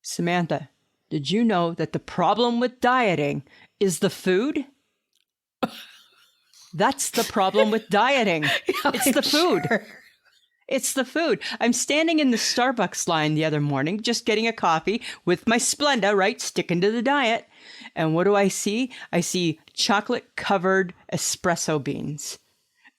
Samantha, did you know that the problem with dieting is the food? That's the problem with dieting. It's the food. Sure. It's the food. I'm standing in the Starbucks line the other morning, just getting a coffee with my Splenda, right? Sticking to the diet. And what do I see? I see chocolate-covered espresso beans.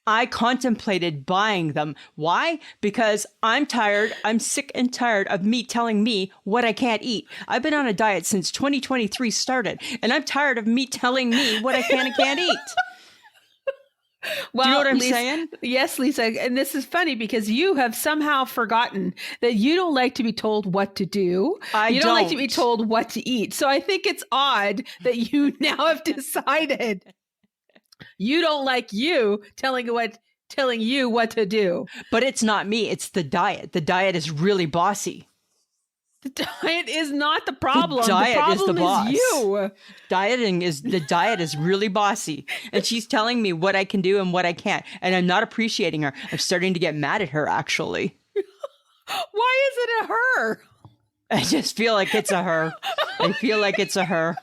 I contemplated buying them. Why? Because I'm tired. I'm sick and tired of me telling me what I can't eat. I've been on a diet since 2023 started, and I'm tired of me telling me what I can and can't eat. Well, do you know what I'm Lisa, saying? Yes, Lisa. And this is funny because you have somehow forgotten that you don't like to be told what to do. You don't like to be told what to eat. So I think it's odd that you now have decided you don't like you telling you what to do. But it's not me. It's the diet. The diet is really bossy. The diet is not the problem. The diet problem is the boss. you. The diet is really bossy. And she's telling me what I can do and what I can't. And I'm not appreciating her. I'm starting to get mad at her, actually. Why is it a her? I just feel like it's a her. I feel like it's a her.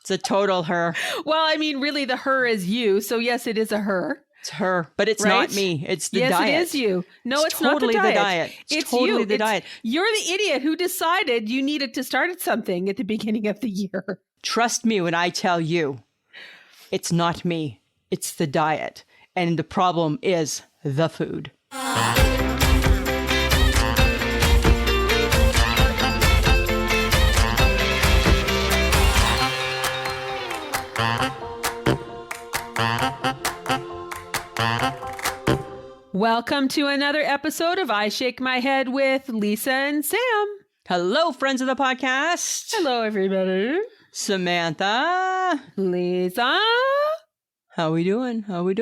It's a total her. Well, I mean, really, the her is you. So yes, it is a her. It's her, but it's not me. It's the diet. Yes, it is you. No, it's totally not the diet. It's totally you. the diet. You're the idiot who decided you needed to start something at the beginning of the year. Trust me when I tell you, it's not me. It's the diet. And the problem is the food. Welcome to another episode of I Shake My Head with Lisa and Sam. Hello, friends of the podcast. Hello, everybody. Samantha. Lisa. How we doing? How you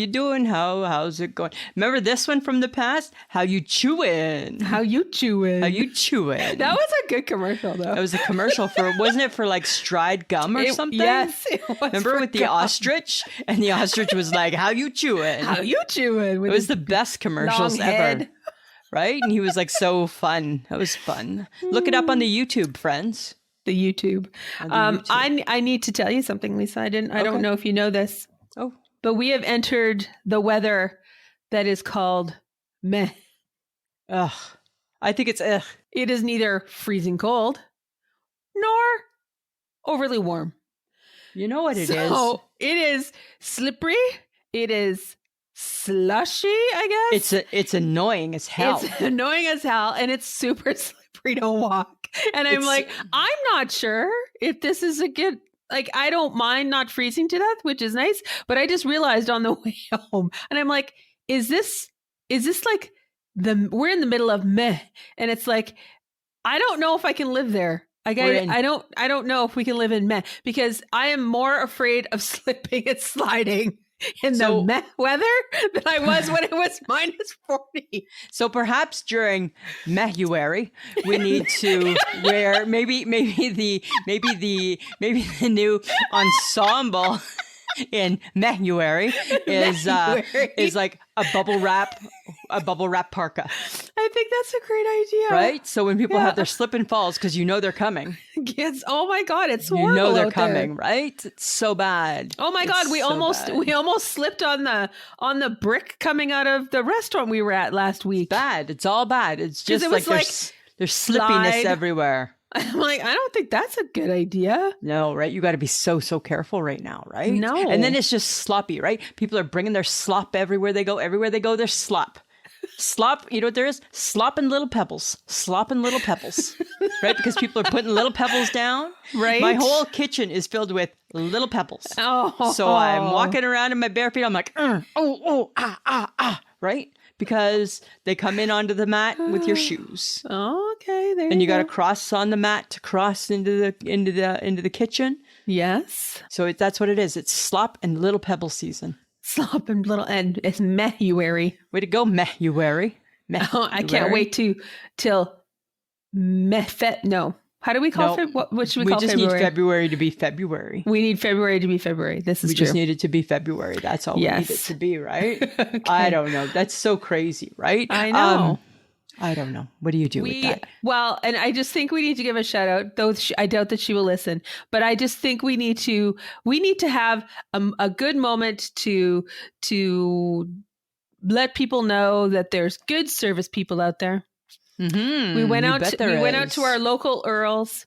doing? How's it going? Remember this one from the past? How you chewing? How you chewing? How you chewing? That was a good commercial, though. That was a commercial for, wasn't it for like Stride gum or something? Yes, it was. Remember with the ostrich? And the ostrich was like, how you chewing? How you chewing? It was the best commercials ever. Right? And he was like so fun. That was fun. Look it up on the YouTube, friends. The YouTube. I need to tell you something, Lisa. I don't know if you know this. Oh. But we have entered the weather that is called meh. Ugh. I think it's ugh. It is neither freezing cold nor overly warm. You know what it is? So it is slippery. It is slushy, I guess. It's annoying as hell. It's annoying as hell, and it's super slippery to walk. And I'm like, I'm not sure if this is a good, like, I don't mind not freezing to death, which is nice. But I just realized on the way home, and I'm like, is this like we're in the middle of meh. And it's like, I don't know if I can live there. I don't know if we can live in meh, because I am more afraid of slipping and sliding in the meh weather than I was when it was -40. So perhaps during Mehuary, we need to wear maybe the new ensemble in Mehuary is like a bubble wrap parka. I think that's a great idea. Right? So when people have their slip and falls, because you know they're coming. Yes. Oh my God, it's horrible. You know they're coming, right? It's so bad. Oh my God, we almost slipped on the brick coming out of the restaurant we were at last week. It's bad. It's all bad. It's just there's slippiness everywhere. I'm like, I don't think that's a good idea. No, right? You got to be so careful right now, right? No. And then it's just sloppy, right? People are bringing their slop everywhere they go. Everywhere they go, there's slop. Slop, you know what there is? Slop and little pebbles. Slop and little pebbles. Right? Because people are putting little pebbles down. Right. My whole kitchen is filled with little pebbles. Oh. So I'm walking around in my bare feet. I'm like, right? Because they come in onto the mat with your shoes. Oh, okay. There and you got to cross on the mat to cross into the kitchen. Yes. So that's what it is. It's slop and little pebble season. Slop and it's Mehuary. Way to go, Mehuary. Oh, I can't wait till no. How do we call it? What should we call February? We just need February to be February. We need February to be February. This is true. We just need it to be February. That's all we need it to be, right? Okay. I don't know. That's so crazy, right? I know. I don't know. What do you do with that? Well, and I just think we need to give a shout out, though I doubt that she will listen, but I just think we need to have a good moment to let people know that there's good service people out there. Mm-hmm. We went out to our local Earls,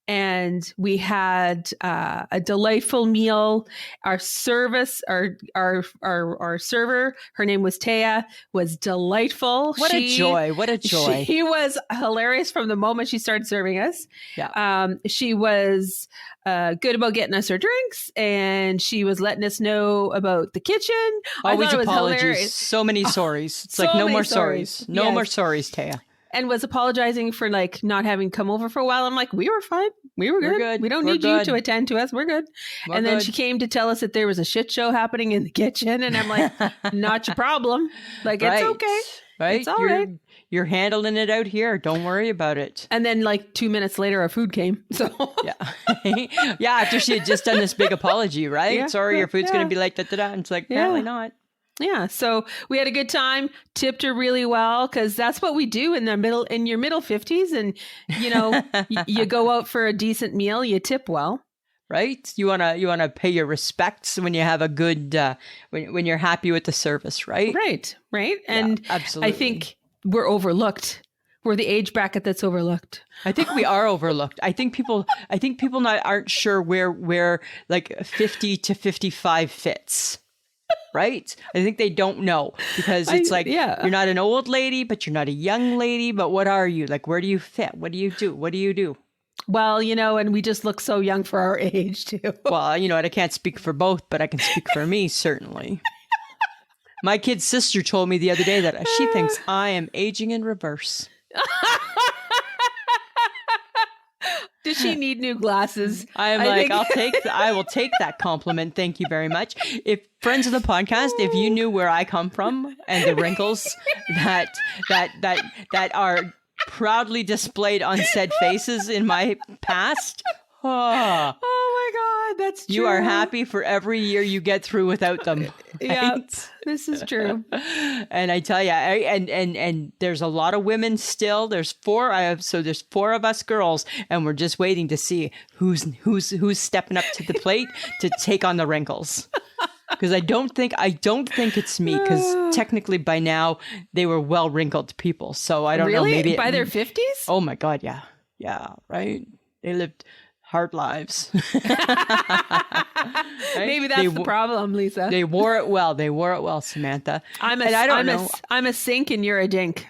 and we had a delightful meal. Our service, our server, her name was Taya, was delightful. What a joy. She was hilarious from the moment she started serving us. Yeah. She was good about getting us our drinks, and she was letting us know about the kitchen. Always I thought it was apologies. hilarious. So many sorries. It's So like no many more sorries. sorries. No more sorries, Taya. And was apologizing for like not having come over for a while. I'm like, we were fine. We were good. We don't need you to attend to us. We're good. And then she came to tell us that there was a shit show happening in the kitchen. And I'm like, not your problem. Like, it's okay. Right. It's all right. You're handling it out here. Don't worry about it. And then like 2 minutes later, our food came. So yeah. After she had just done this big apology, right? Yeah, Sorry, your food's going to be like that. And it's like, apparently not. Yeah. So we had a good time, tipped her really well, because that's what we do in your middle 50s. And, you know, you go out for a decent meal, you tip well. Right. You want to pay your respects when you have a good, when you're happy with the service. Right. Right. And absolutely. I think we're overlooked. We're the age bracket that's overlooked. I think we are overlooked. I think people aren't sure where like 50 to 55 fits. Right? I think they don't know, because it's you're not an old lady, but you're not a young lady. But what are you? Like, where do you fit? What do you do? Well, you know, and we just look so young for our age too. Well, you know, and I can't speak for both, but I can speak for me, certainly. My kid's sister told me the other day that she thinks I am aging in reverse. Does she need new glasses? I will take that compliment. Thank you very much. If friends of the podcast, if you knew where I come from and the wrinkles that are proudly displayed on said faces in my past. Oh my God, that's true. You are happy for every year you get through without them. Right? Yeah, this is true. And I tell you, and there's a lot of women still. There's four of us girls, and we're just waiting to see who's stepping up to the plate to take on the wrinkles. Because I don't think it's me, because technically by now they were well wrinkled people. So I don't know. Maybe by their 50s? Oh my God, yeah, right. They lived hard lives. Right? Maybe that's the problem, Lisa. They wore it well, Samantha. I'm a sink and you're a dink.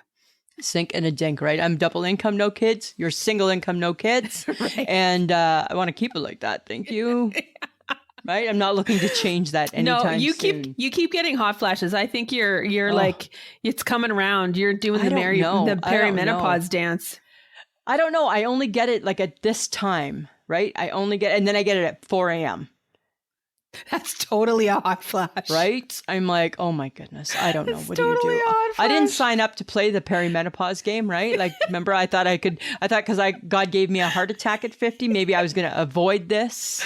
Sink and a dink, right? I'm double income, no kids. You're single income, no kids. Right. And I want to keep it like that. Thank you. Right? I'm not looking to change that anytime soon. You keep getting hot flashes. I think you're like, it's coming around. You're doing the perimenopause dance. I don't know. I only get it like at this time, right? And then I get it at 4 a.m. That's totally a hot flash. Right? I'm like, oh my goodness. I don't know. What do you do? I didn't sign up to play the perimenopause game, right? Like, remember, I thought because God gave me a heart attack at 50, maybe I was going to avoid this.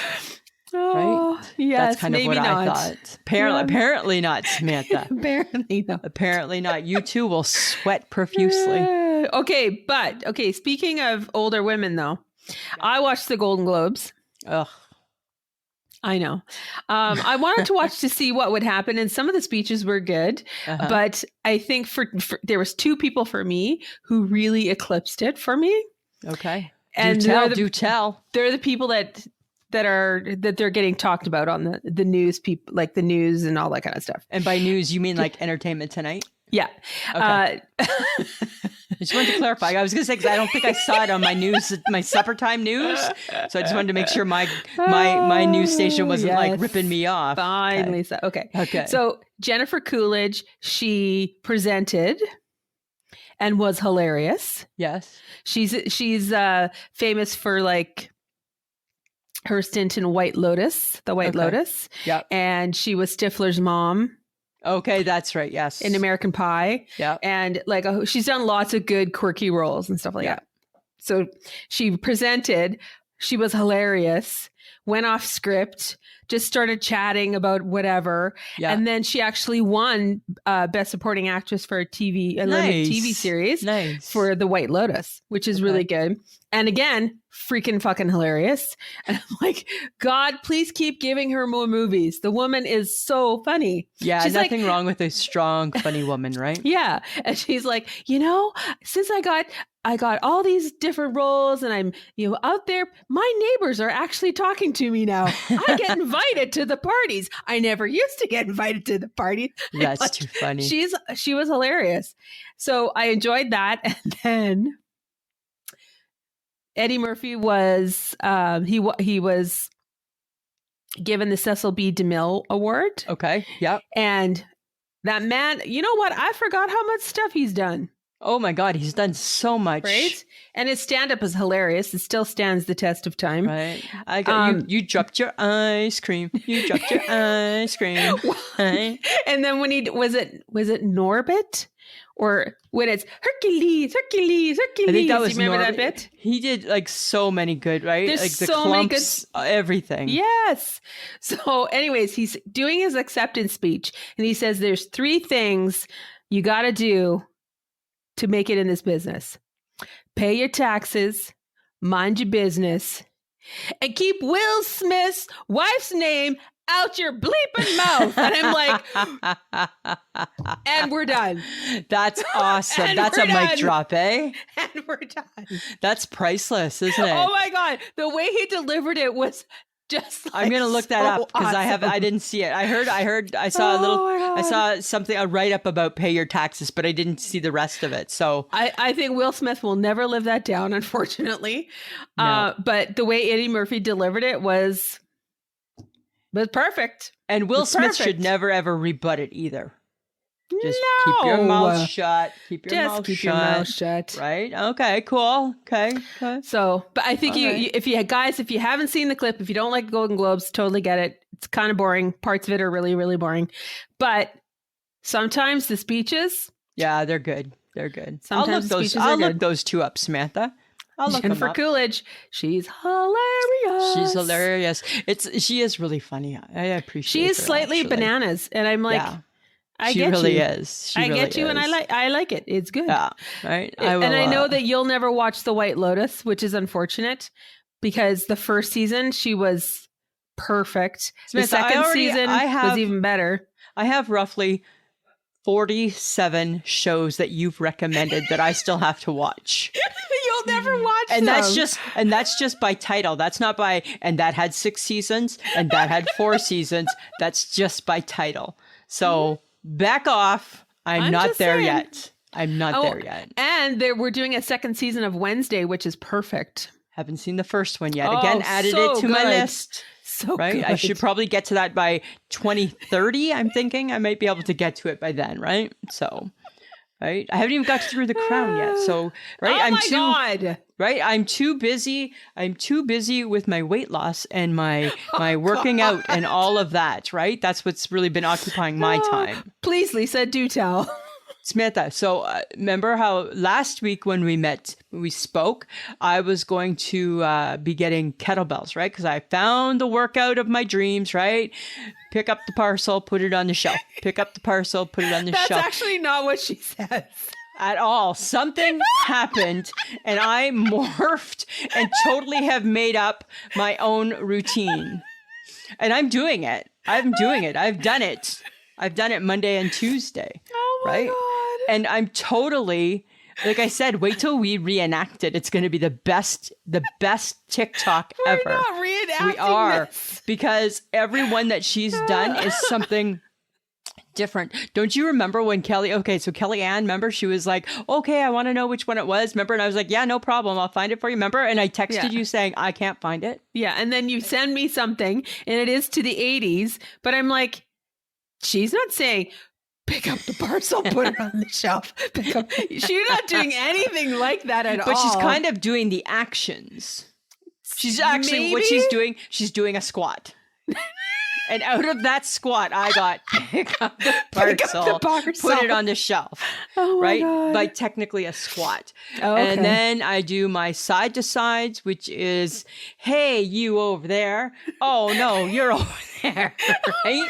Oh, right? yes, That's kind of what not. I thought. Apparently not, Samantha. Apparently not. You too will sweat profusely. Okay. Speaking of older women, though, I watched the Golden Globes. Ugh. I know. I wanted to watch to see what would happen, and some of the speeches were good, but I think for there was two people for me who really eclipsed it for me. Okay. And do tell. They're the people that they're getting talked about on the news, people like the news and all that kind of stuff. And by news, you mean like Entertainment Tonight? Yeah. Okay. I just wanted to clarify. I was going to say, because I don't think I saw it on my news, my supper time news. So I just wanted to make sure my news station wasn't like ripping me off. Fine, okay. Lisa. Okay. So Jennifer Coolidge, she presented and was hilarious. Yes. She's famous for like her stint in White Lotus, the White Lotus. Yeah. And she was Stifler's mom. Okay, that's right. Yes. In American Pie. Yeah. And like she's done lots of good quirky roles and stuff like that. So she presented. She was hilarious. Went off script, just started chatting about whatever. Yeah. And then she actually won Best Supporting Actress for a limited TV series for The White Lotus, which is really good. And again, freaking fucking hilarious. And I'm like, God, please keep giving her more movies. The woman is so funny. Yeah, she's nothing wrong with a strong, funny woman, right? Yeah. And she's like, since I got all these different roles and I'm, out there, my neighbors are actually talking to me now. I get invited to the parties. I never used to get invited to the parties. That's too funny. She was hilarious. So I enjoyed that. And then Eddie Murphy was, he was given the Cecil B. DeMille Award. Okay. Yep. And that man, you know what? I forgot how much stuff he's done. Oh my God, he's done so much. Right? And his stand-up is hilarious. It still stands the test of time. Right. I got you dropped your ice cream. You dropped your ice cream. Right? And then when was it Norbit? Or when it's Hercules. I think that was you remember that bit? He did like so many good, right? There's like the so clumps, many good, everything. Yes. So anyways, he's doing his acceptance speech and he says there's 3 things you got to do to make it in this business. Pay your taxes, mind your business, and keep Will Smith's wife's name out your bleeping mouth. And I'm like, and we're done. That's awesome. And that's a done. mic drop, eh? And we're done. That's priceless, isn't it? Oh my God. The way he delivered it was just like I'm going to look that up because awesome. I didn't see it. I saw I saw something, a write-up about pay your taxes, but I didn't see the rest of it. So I think Will Smith will never live that down, unfortunately. No. But the way Eddie Murphy delivered it was perfect. And Will Smith should never ever rebut it either. Just No. keep your mouth shut. Keep your Just mouth keep shut. your mouth shut. Right? Okay, cool. Okay. So, but I think if you haven't seen the clip, if you don't like Golden Globes, totally get it. It's kind of boring. Parts of it are really, really boring. But sometimes the speeches. Yeah, they're good. They're good. Sometimes I'll look those 2 up, Samantha. I'll look Jennifer them up. Coolidge. She's hilarious. She's hilarious. She is really funny. I appreciate She is her, slightly actually. bananas. And I'm like, Yeah. I She get really you. is. I get you, and I like it. It's good. Yeah, right. I know that you'll never watch The White Lotus, which is unfortunate because the first season she was perfect. The second season was even better. I have roughly 47 shows that you've recommended that I still have to watch. You'll never watch And them. that's just by title. That's not by and that had 6 seasons and that had 4 seasons. That's just by title. So back off. I'm not there yet. I'm not there yet. And we're doing a second season of Wednesday, which is perfect. Haven't seen the first one yet. Oh, Again, added so it to my good. list. So right? good. I should probably get to that by 2030. I'm thinking I might be able to get to it by then, right? So, right? I haven't even got through The Crown yet. So, right? God. Right? I'm too busy. I'm too busy with my weight loss and my working out and all of that, right? That's what's really been occupying my time. Please, Lisa, do tell. Samantha, so remember how last week when we spoke, I was going to be getting kettlebells, right? Because I found the workout of my dreams, right? Pick up the parcel, put it on the shelf. Pick up the parcel, put it on the shelf. That's actually not what she says. At all. Something happened and I morphed and totally have made up my own routine. And I'm doing it. I've done it. I've done it Monday and Tuesday. Oh my right? God. And I'm totally, like I said, wait till we reenact it. It's going to be the best TikTok ever. We're not reenacting We are. this. Because every one that she's done is something different. Don't you remember when Kellyanne, remember, she was like, okay, I want to know which one it was. Remember? And I was like, yeah, no problem. I'll find it for you. Remember? And I texted you saying, I can't find it. Yeah. And then you send me something and it is to the 80s, but I'm like, she's not saying, pick up the parcel, put it on the shelf. Pick up. She's not doing anything like that at all. But she's kind of doing the actions. She's actually, what she's doing a squat. And out of that squat, I got pick up the Pick up the parcel, parcel. put it on the shelf, Oh my right? God. By technically a squat. Oh, okay. And then I do my side to sides, which is, hey, you over there. Oh, no, you're over there, right?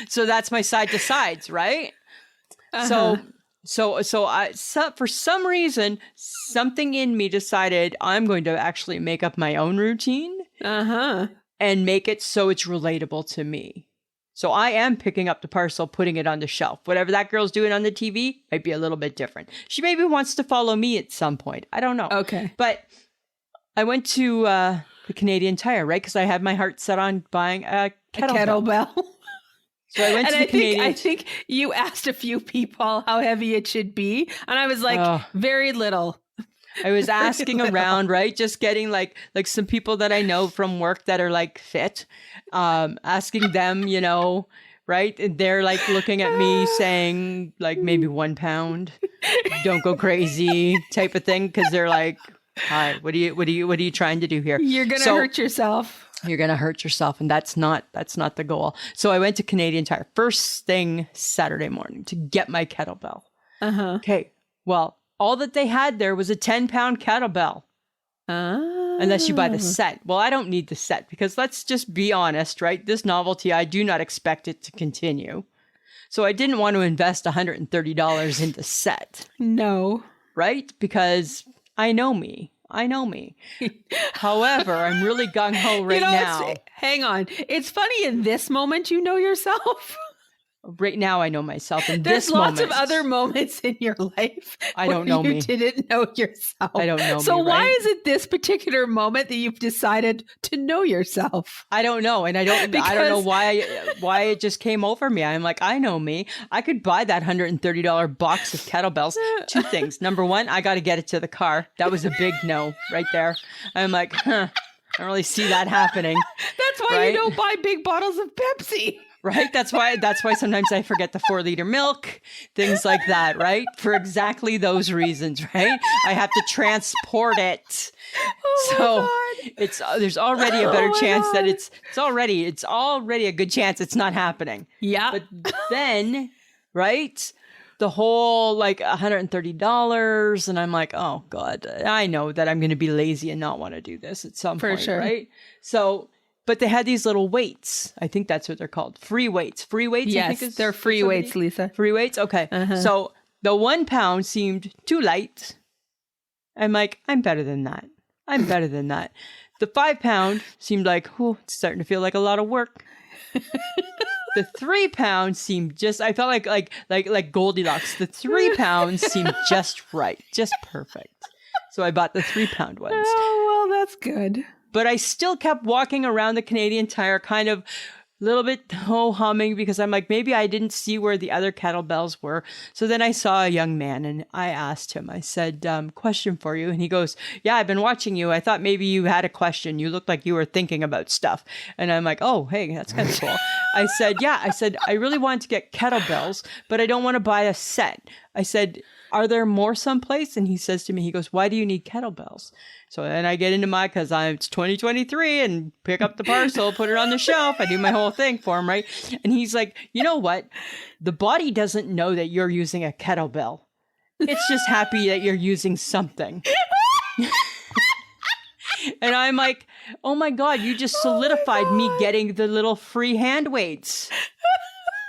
So that's my side to sides, right? Uh-huh. So for some reason, something in me decided I'm going to actually make up my own routine and make it so it's relatable to me. So I am picking up the parcel, putting it on the shelf. Whatever that girl's doing on the TV might be a little bit different. She maybe wants to follow me at some point. I don't know. Okay. But I went to the Canadian Tire, right? Because I had my heart set on buying a kettlebell. So I went to the Canadian. I think you asked a few people how heavy it should be, and I was like, very little. I was asking around, right? Just getting like some people that I know from work that are like fit, asking them, you know, right? And they're like looking at me saying like maybe 1 pound, don't go crazy type of thing. Cause they're like, hi, what are you trying to do here? You're going to hurt yourself. You're going to hurt yourself. And that's not the goal. So I went to Canadian Tire first thing Saturday morning to get my kettlebell. Okay. Well, all that they had there was a 10-pound kettlebell. Unless you buy the set. Well, I don't need the set because let's just be honest, right? This novelty, I do not expect it to continue. So I didn't want to invest $130 in the set. No. Right? Because I know me. However, I'm really gung-ho right now. Hang on. It's funny in this moment you know yourself. Right now, I know myself. In There's this lots moment, of other moments in your life I don't know you me. didn't know yourself. I don't know so me, why right? is it this particular moment that you've decided to know yourself? I don't know, and I don't know why it just came over me. I'm like, I know me. I could buy that $130 box of kettlebells. Two things. Number one, I got to get it to the car. That was a big no right there. I'm like, I don't really see that happening. That's why you don't buy big bottles of Pepsi. Right? That's why sometimes I forget the 4-liter milk, things like that, right? For exactly those reasons, right? I have to transport it. There's already a better chance that it's already a good chance it's not happening. Yeah. But then, right? The whole like $130 and I'm like, oh God, I know that I'm going to be lazy and not want to do this at some point, sure. right? So, but they had these little weights. I think that's what they're called. Free weights. Free weights? Yes, they're free weights, Lisa. Free weights? Okay. So the 1 pound seemed too light. I'm like, I'm better than that. The 5 pound seemed like, it's starting to feel like a lot of work. The 3 pound seemed I felt like Goldilocks. The 3 pounds seemed just right, just perfect. So I bought the 3 pound ones. Oh, well, that's good. But I still kept walking around the Canadian Tire kind of a little bit humming because I'm like, maybe I didn't see where the other kettlebells were. So then I saw a young man and I asked him, I said, question for you. And he goes, yeah, I've been watching you. I thought maybe you had a question. You looked like you were thinking about stuff. And I'm like, oh, hey, that's kind of cool. I said, I really wanted to get kettlebells, but I don't want to buy a set. I said, are there more someplace? And he says to me, he goes, why do you need kettlebells? So then I get into because it's 2023 and pick up the parcel, put it on the shelf. I do my whole thing for him, right? And he's like, you know what? The body doesn't know that you're using a kettlebell. It's just happy that you're using something. And I'm like, oh my God, you just solidified me getting the little free hand weights.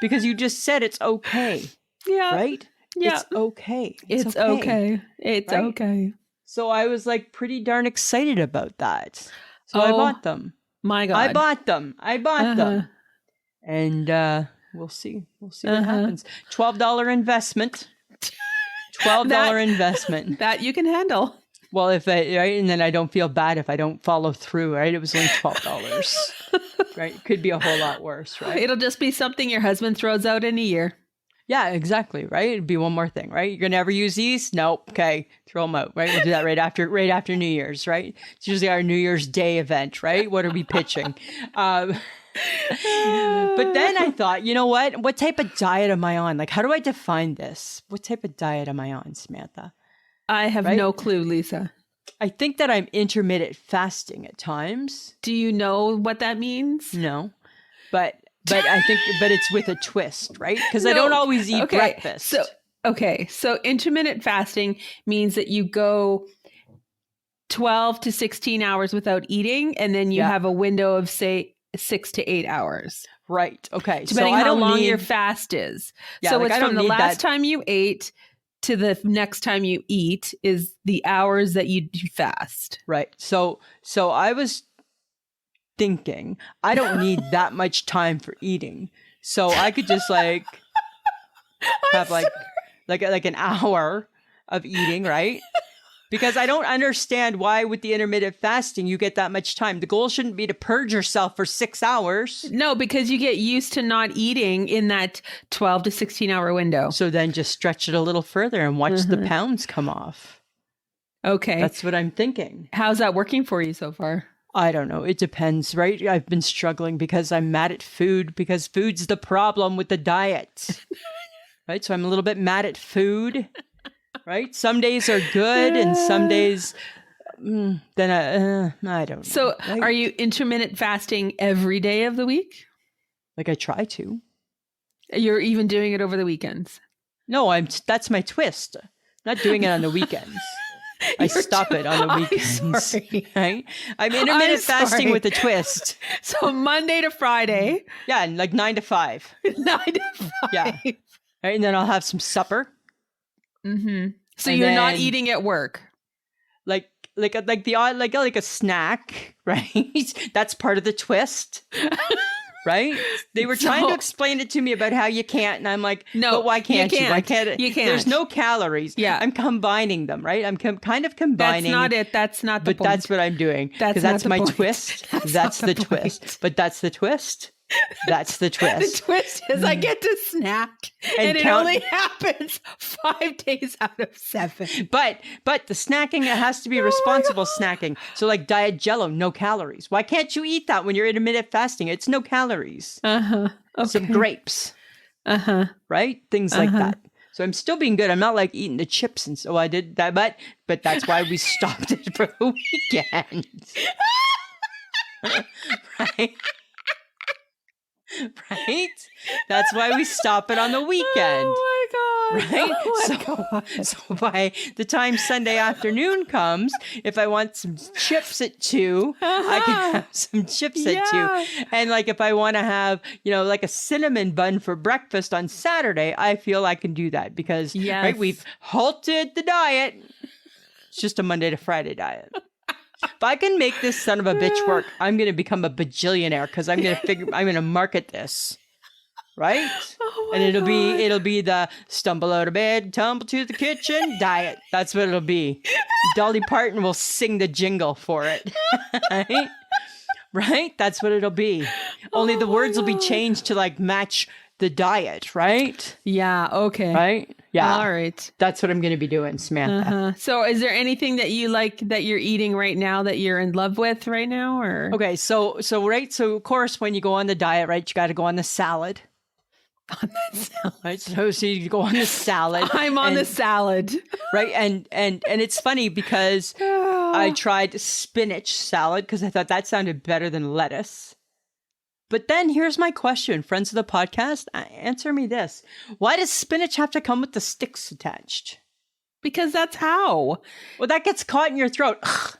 Because you just said it's okay. Yeah. Right? Yeah. It's okay. It's okay. It's right? okay. So I was like pretty darn excited about that. So I bought them. My God. I bought them. And we'll see. We'll see what happens. $12 investment. $12 investment. That you can handle. Well, right? And then I don't feel bad if I don't follow through, right? It was only $12. Right? It could be a whole lot worse, right? It'll just be something your husband throws out in a year. Yeah, exactly. Right. It'd be one more thing, right? You're going to ever use these? Nope. Okay. Throw them out. Right. We'll do that right after New Year's, right? It's usually our New Year's Day event, right? What are we pitching? But then I thought, you know what? What type of diet am I on? Like, how do I define this? What type of diet am I on, Samantha? I have no clue, Lisa. I think that I'm intermittent fasting at times. Do you know what that means? No. but I think, but it's with a twist, right? Because I don't always eat breakfast. So intermittent fasting means that you go 12 to 16 hours without eating, and then you have a window of, say, 6 to 8 hours. Right. Okay. Depending on how long your fast is. Yeah, so like, it's from the last time you ate to the next time you eat is the hours that you fast. Right. So I was thinking I don't need that much time for eating. So I could just like have like an hour of eating, right? Because I don't understand why with the intermittent fasting you get that much time. The goal shouldn't be to purge yourself for 6 hours. No, because you get used to not eating in that 12 to 16 hour window. So then just stretch it a little further and watch the pounds come off. Okay. That's what I'm thinking. How's that working for you so far? I don't know. It depends, right? I've been struggling because I'm mad at food, because food's the problem with the diet. Right? So I'm a little bit mad at food. Right? Some days are good and some days, then I don't know. So right? Are you intermittent fasting every day of the week? Like I try to. You're even doing it over the weekends? No, that's my twist. I'm not doing it on the weekends. I stop it on the weekends. Right? I'm intermittent fasting with a twist. So Monday to Friday. Yeah, and like 9 to 5. 9 to 5. Yeah. Right, and then I'll have some supper. Mm-hmm. So And you're then, not eating at work. like a snack, right? That's part of the twist. Right? They were trying to explain it to me about how you can't, and I'm like, no, but why can't you? Why can't it? You can't. There's no calories. Yeah. I'm combining them, right? I'm kind of combining. That's not it. That's not the but point. That's what I'm doing. Because that's my twist. That's the twist. But that's the twist. That's the twist. The twist is I get to snack, and it only happens 5 days out of 7. But the snacking, it has to be responsible snacking. So like Diet Jello, no calories. Why can't you eat that when you're intermittent fasting? It's no calories. Okay. Some grapes. Right? Things like that. So I'm still being good. I'm not like eating the chips, and so I did that. But that's why we stopped it for the weekend. Right? Right? That's why we stop it on the weekend. Oh my God. Right? Oh my God. So by the time Sunday afternoon comes, if I want some chips at 2, I can have some chips at 2. And like if I want to have, like a cinnamon bun for breakfast on Saturday, I feel I can do that because right, we've halted the diet. It's just a Monday to Friday diet. If I can make this son of a bitch work, I'm going to become a bajillionaire because I'm going to market this. Right? Oh and it'll be the stumble out of bed, tumble to the kitchen diet. That's what it'll be. Dolly Parton will sing the jingle for it. Right? Right? That's what it'll be. Only the words will be changed to like match the diet, right? Yeah, okay. Right? Yeah. All right. That's what I'm going to be doing, Samantha. So is there anything that you like that you're eating right now that you're in love with right now, or? Okay, so of course when you go on the diet, right, you got to go on the salad. On that salad. Right? So you go on the salad. I'm on the salad. Right? And it's funny because I tried spinach salad because I thought that sounded better than lettuce. But then here's my question, friends of the podcast. Answer me this. Why does spinach have to come with the sticks attached? Because that's how. Well, that gets caught in your throat. Ugh.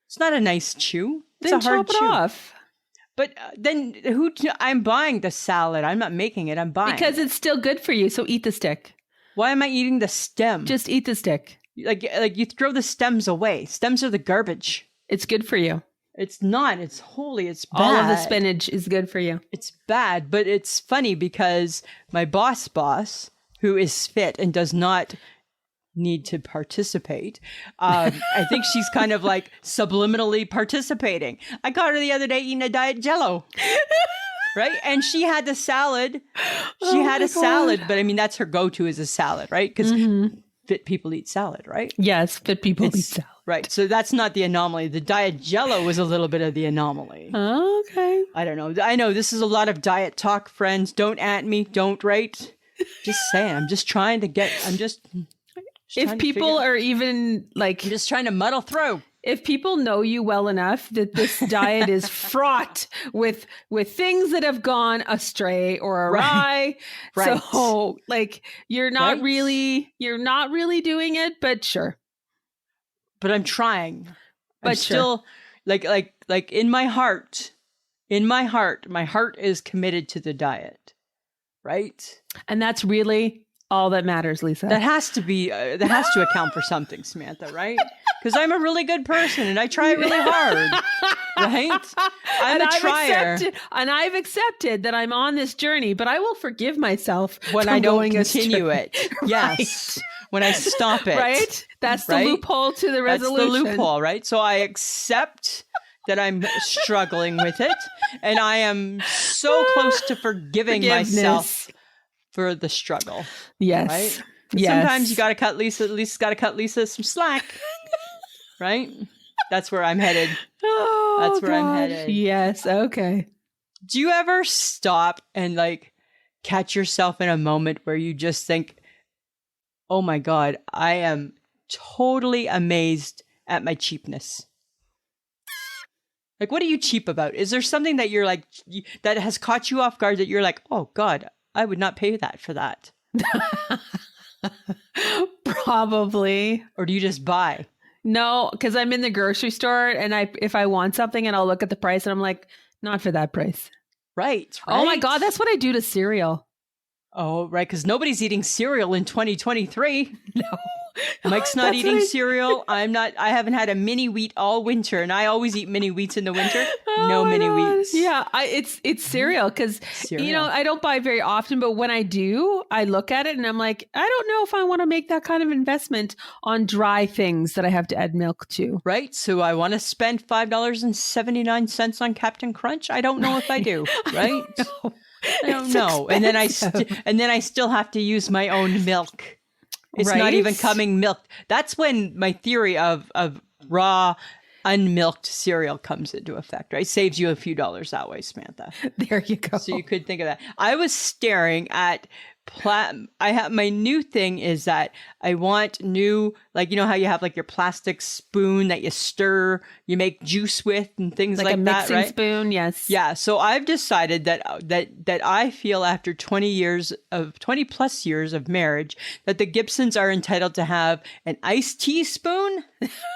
It's not a nice chew. It's then a hard chop it chew. off. But then I'm buying the salad. I'm not making it. I'm buying because it's still good for you. So eat the stick. Why am I eating the stem? Just eat the stick. Like you throw the stems away. Stems are the garbage. It's good for you. It's not. It's holy. It's bad. All of the spinach is good for you. It's bad, but it's funny because my boss, who is fit and does not need to participate, I think she's kind of like subliminally participating. I caught her the other day eating a Diet Jello. Right? And she had the salad. She had a salad, but I mean, that's her go-to is a salad, right? Because fit people eat salad, right? Yes, fit people eat salad. Right. So that's not the anomaly. The Diet Jello was a little bit of the anomaly. Okay. I don't know. I know this is a lot of diet talk, friends. Don't at me. Don't, right? Just saying. I'm just trying to get, if people are even like, I'm just trying to muddle through. if people know you well enough that this diet is fraught with things that have gone astray or awry. Right. So like you're not really doing it, but sure. But I'm trying. But I'm still like in my heart, my heart is committed to the diet. Right? And that's really all that matters, Lisa. That has to be, that has to account for something, Samantha, right? Because I'm a really good person and I try really hard, right? I'm a trier. I've accepted that I'm on this journey, but I will forgive myself when I don't continue it. Right. Yes. When I stop it. Right? That's the loophole to the resolution. That's the loophole, right? So I accept that I'm struggling with it, and I am so close to forgiving myself for the struggle. Yes. Right? Yes. Sometimes you got to cut Lisa's got to cut Lisa some slack. Right? That's where I'm headed. Oh, that's where I'm headed. Yes. Okay. Do you ever stop and like catch yourself in a moment where you just think, oh my God, I am totally amazed at my cheapness? Like, what are you cheap about? Is there something that you're like, that has caught you off guard that you're like, oh God, I would not pay that for that? Probably. Or do you just buy? No, because I'm in the grocery store and if I want something and I'll look at the price and I'm like, not for that price. Right. Oh my God, that's what I do to cereal. Oh, right. Because nobody's eating cereal in 2023. No. Mike's not eating cereal. I'm not. I haven't had a mini wheat all winter, and I always eat mini wheats in the winter. No mini wheats. Yeah, it's cereal because I don't buy very often, but when I do, I look at it and I'm like, I don't know if I want to make that kind of investment on dry things that I have to add milk to. Right. So I want to spend $5.79 on Captain Crunch. I don't know if I do. Right. I don't know. And then I still have to use my own milk. It's not even coming milked. That's when my theory of raw, unmilked cereal comes into effect, right? Saves you a few dollars that way, Samantha. There you go. So you could think of that. I was staring at my new thing is that I want new, like, you know how you have like your plastic spoon that you stir, you make juice with and things like a that, right? mixing spoon, yes. Yeah. So I've decided that I feel after 20 plus years of marriage, that the Gibsons are entitled to have an iced tea spoon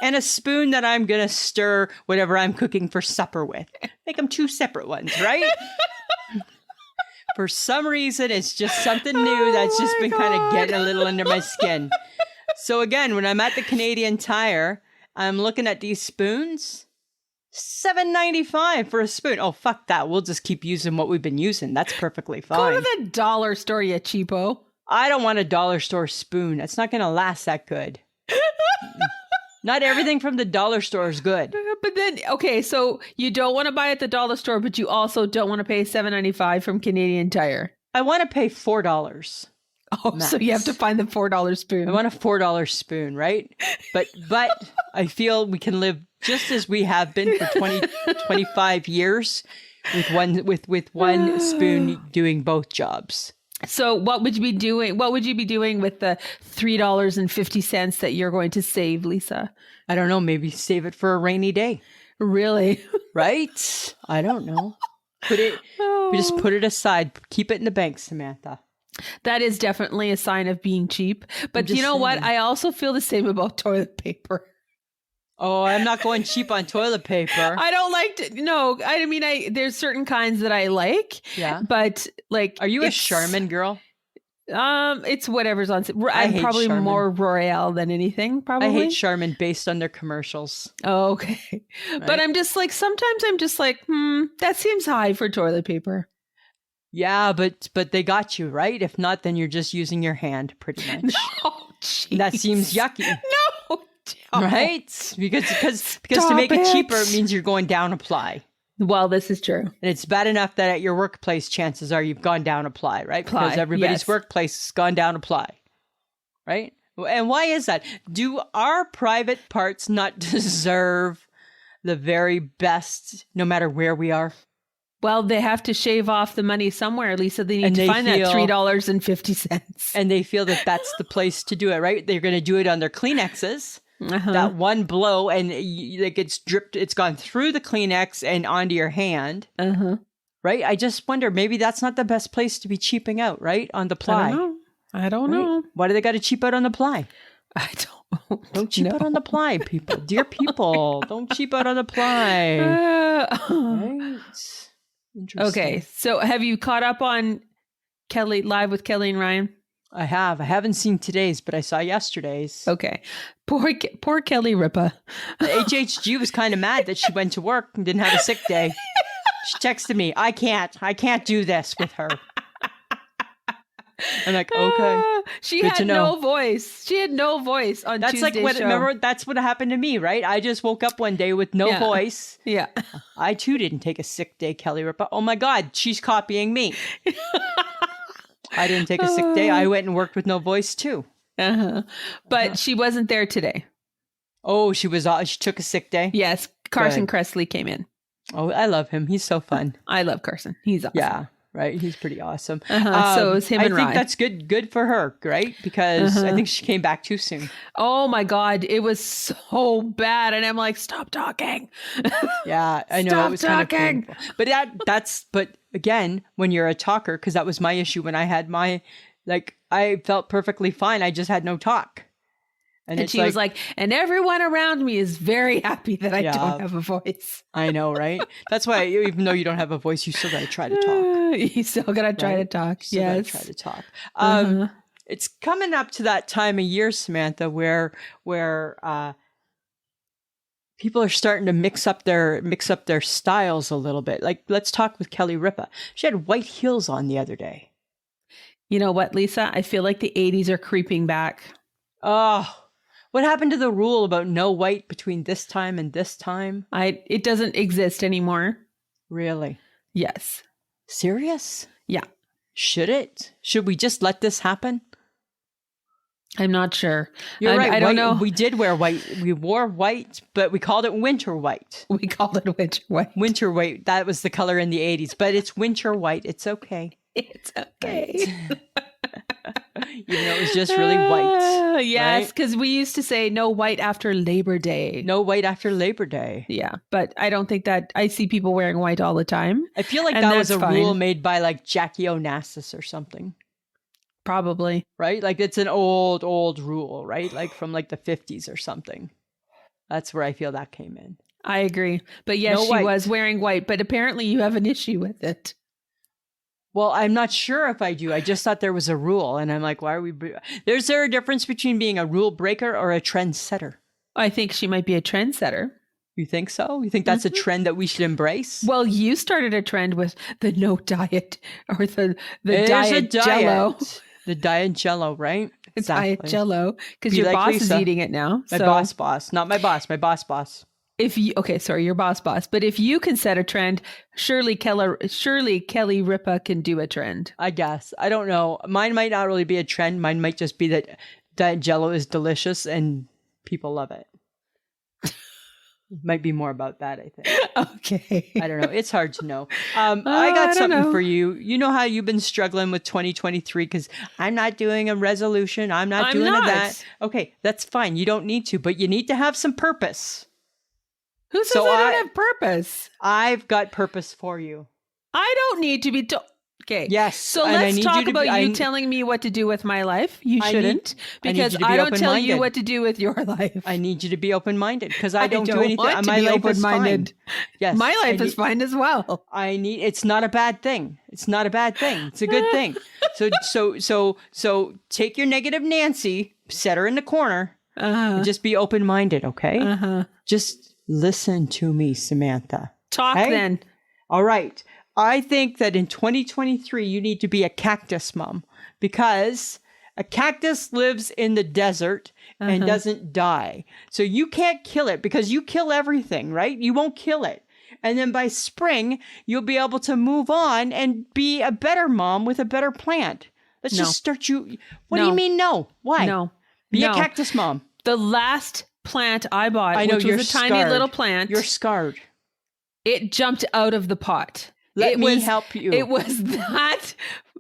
and a spoon that I'm going to stir whatever I'm cooking for supper with. Make them two separate ones, right? For some reason, it's just something new that's just been kind of getting a little under my skin. So again, when I'm at the Canadian Tire, I'm looking at these spoons. $7.95 for a spoon. Oh, fuck that. We'll just keep using what we've been using. That's perfectly fine. Go to the dollar store, you cheapo. I don't want a dollar store spoon. That's not going to last that good. Not everything from the dollar store is good. But then, okay, so you don't want to buy at the dollar store, but you also don't want to pay $7.95 from Canadian Tire. I want to pay $4. Oh, max. So you have to find the $4 spoon. I want a $4 spoon, right? But I feel we can live just as we have been for 25 years with one spoon doing both jobs. So what would you be doing? What would you be doing with the $3.50 that you're going to save, Lisa? I don't know. Maybe save it for a rainy day. Really? Right? I don't know. We just put it aside. Keep it in the bank, Samantha. That is definitely a sign of being cheap. But you know what? I also feel the same about toilet paper. Oh, I'm not going cheap on toilet paper. I don't like to. No, I mean, there's certain kinds that I like. Yeah. But like, are you a Charmin girl? It's whatever's on. I'm probably Charmin. More Royale than anything. Probably. I hate Charmin based on their commercials. Oh, okay. Right? But I'm just like, sometimes I'm just like, that seems high for toilet paper. Yeah, but they got you, right? If not, then you're just using your hand, pretty much. No, geez. That seems yucky. No. Right? Because to make it cheaper, it means you're going down apply. Well, this is true. And it's bad enough that at your workplace, chances are you've gone down apply, right? Because everybody's workplace has gone down apply, right? And why is that? Do our private parts not deserve the very best, no matter where we are? Well, they have to shave off the money somewhere, Lisa. They need to find that $3.50. And they feel that that's the place to do it, right? They're going to do it on their Kleenexes. that one blow, and like it's dripped, it's gone through the Kleenex and onto your hand. Right? I just wonder, maybe that's not the best place to be cheaping out, right? On the ply. I don't know. Why do they got to cheap out on the ply? I Don't cheap out on the ply, people. Dear people, don't cheap out on the ply. Right? Interesting. Okay, so have you caught up on Kelly Live with Kelly and Ryan? I have. I haven't seen today's, but I saw yesterday's. Okay. Poor Kelly Ripa. The HHG was kind of mad that she went to work and didn't have a sick day. She texted me, I can't do this with her. I'm like, okay. She Good had to know. no voice. She had no voice on That's Tuesday's like what, show. remember, that's what happened to me, right? I just woke up one day with no voice. Yeah. I too didn't take a sick day, Kelly Ripa. Oh my God, she's copying me. I didn't take a sick day. I went and worked with no voice too. But she wasn't there today. Oh, she took a sick day? Yes. Carson Kressley came in. Oh, I love him. He's so fun. I love Carson. He's awesome. Yeah. Right. He's pretty awesome. So it was him and Ryan. I think that's good for her, right? Because I think she came back too soon. Oh my God. It was so bad. And I'm like, stop talking. Yeah, I know. Stop it was talking. kind of painful. But but again, when you're a talker, because that was my issue when I had I felt perfectly fine. I just had no talk. And she was like, and everyone around me is very happy that I don't have a voice. I know, right? That's why, even though you don't have a voice, you still got to try to talk. You still got to try to talk. Yes. Try to talk. It's coming up to that time of year, Samantha, where people are starting to mix up their styles a little bit. Like, let's talk with Kelly Ripa. She had white heels on the other day. You know what, Lisa? I feel like the 80s are creeping back. Oh, what happened to the rule about no white between this time and this time? It doesn't exist anymore. Really? Yes. Serious? Yeah. Should it? Should we just let this happen? I'm not sure. You're right. I don't know. We did wear white. We wore white, but we called it winter white. We called it winter white. Winter white. That was the color in the 80s, but it's winter white. It's okay. It's okay. Even though it was just really white. Yes, because we used to say no white after Labor Day. No white after Labor Day. Yeah, but I don't think that I see people wearing white all the time. I feel like that was a rule made by like Jackie Onassis or something. Probably. Right? Like it's an old rule, right? Like from like the 50s or something. That's where I feel that came in. I agree. But yes, she was wearing white, but apparently you have an issue with it. Well, I'm not sure if I do. I just thought there was a rule. And I'm like, why are we... Is there a difference between being a rule breaker or a trend setter? I think she might be a trendsetter. You think so? You think that's a trend that we should embrace? Well, you started a trend with the no diet or the diet Jello. The diet Jello, right? It's diet Jello because your boss is eating it now. My boss. Not my boss. My boss. Your boss. But if you can set a trend, surely Kelly Ripa can do a trend. I guess. I don't know. Mine might not really be a trend. Mine might just be that diet Jello is delicious and people love it. Might be more about that, I think. Okay. I don't know. It's hard to know. I got something for you. You know how you've been struggling with 2023 because I'm not doing a resolution. I'm not doing that. Okay, that's fine. You don't need to, but you need to have some purpose. Who says I don't have purpose? I've got purpose for you. I don't need to be okay. Yes. So let's talk about you telling me what to do with my life. You shouldn't, because I don't tell you what to do with your life. I need you to be open-minded because I don't do anything. My life is fine. Yes. My life is fine as well. It's not a bad thing. It's not a bad thing. It's a good thing. So take your negative Nancy, set her in the corner, and just be open-minded, okay? Just listen to me, Samantha. Talk then. All right. I think that in 2023, you need to be a cactus mom because a cactus lives in the desert and doesn't die. So you can't kill it because you kill everything, right? You won't kill it. And then by spring, you'll be able to move on and be a better mom with a better plant. Let's just start you. What do you mean no? Why? No. Be a cactus mom. The last plant I bought, which was a tiny little plant. You're scarred. It jumped out of the pot. Let me help you. It was that,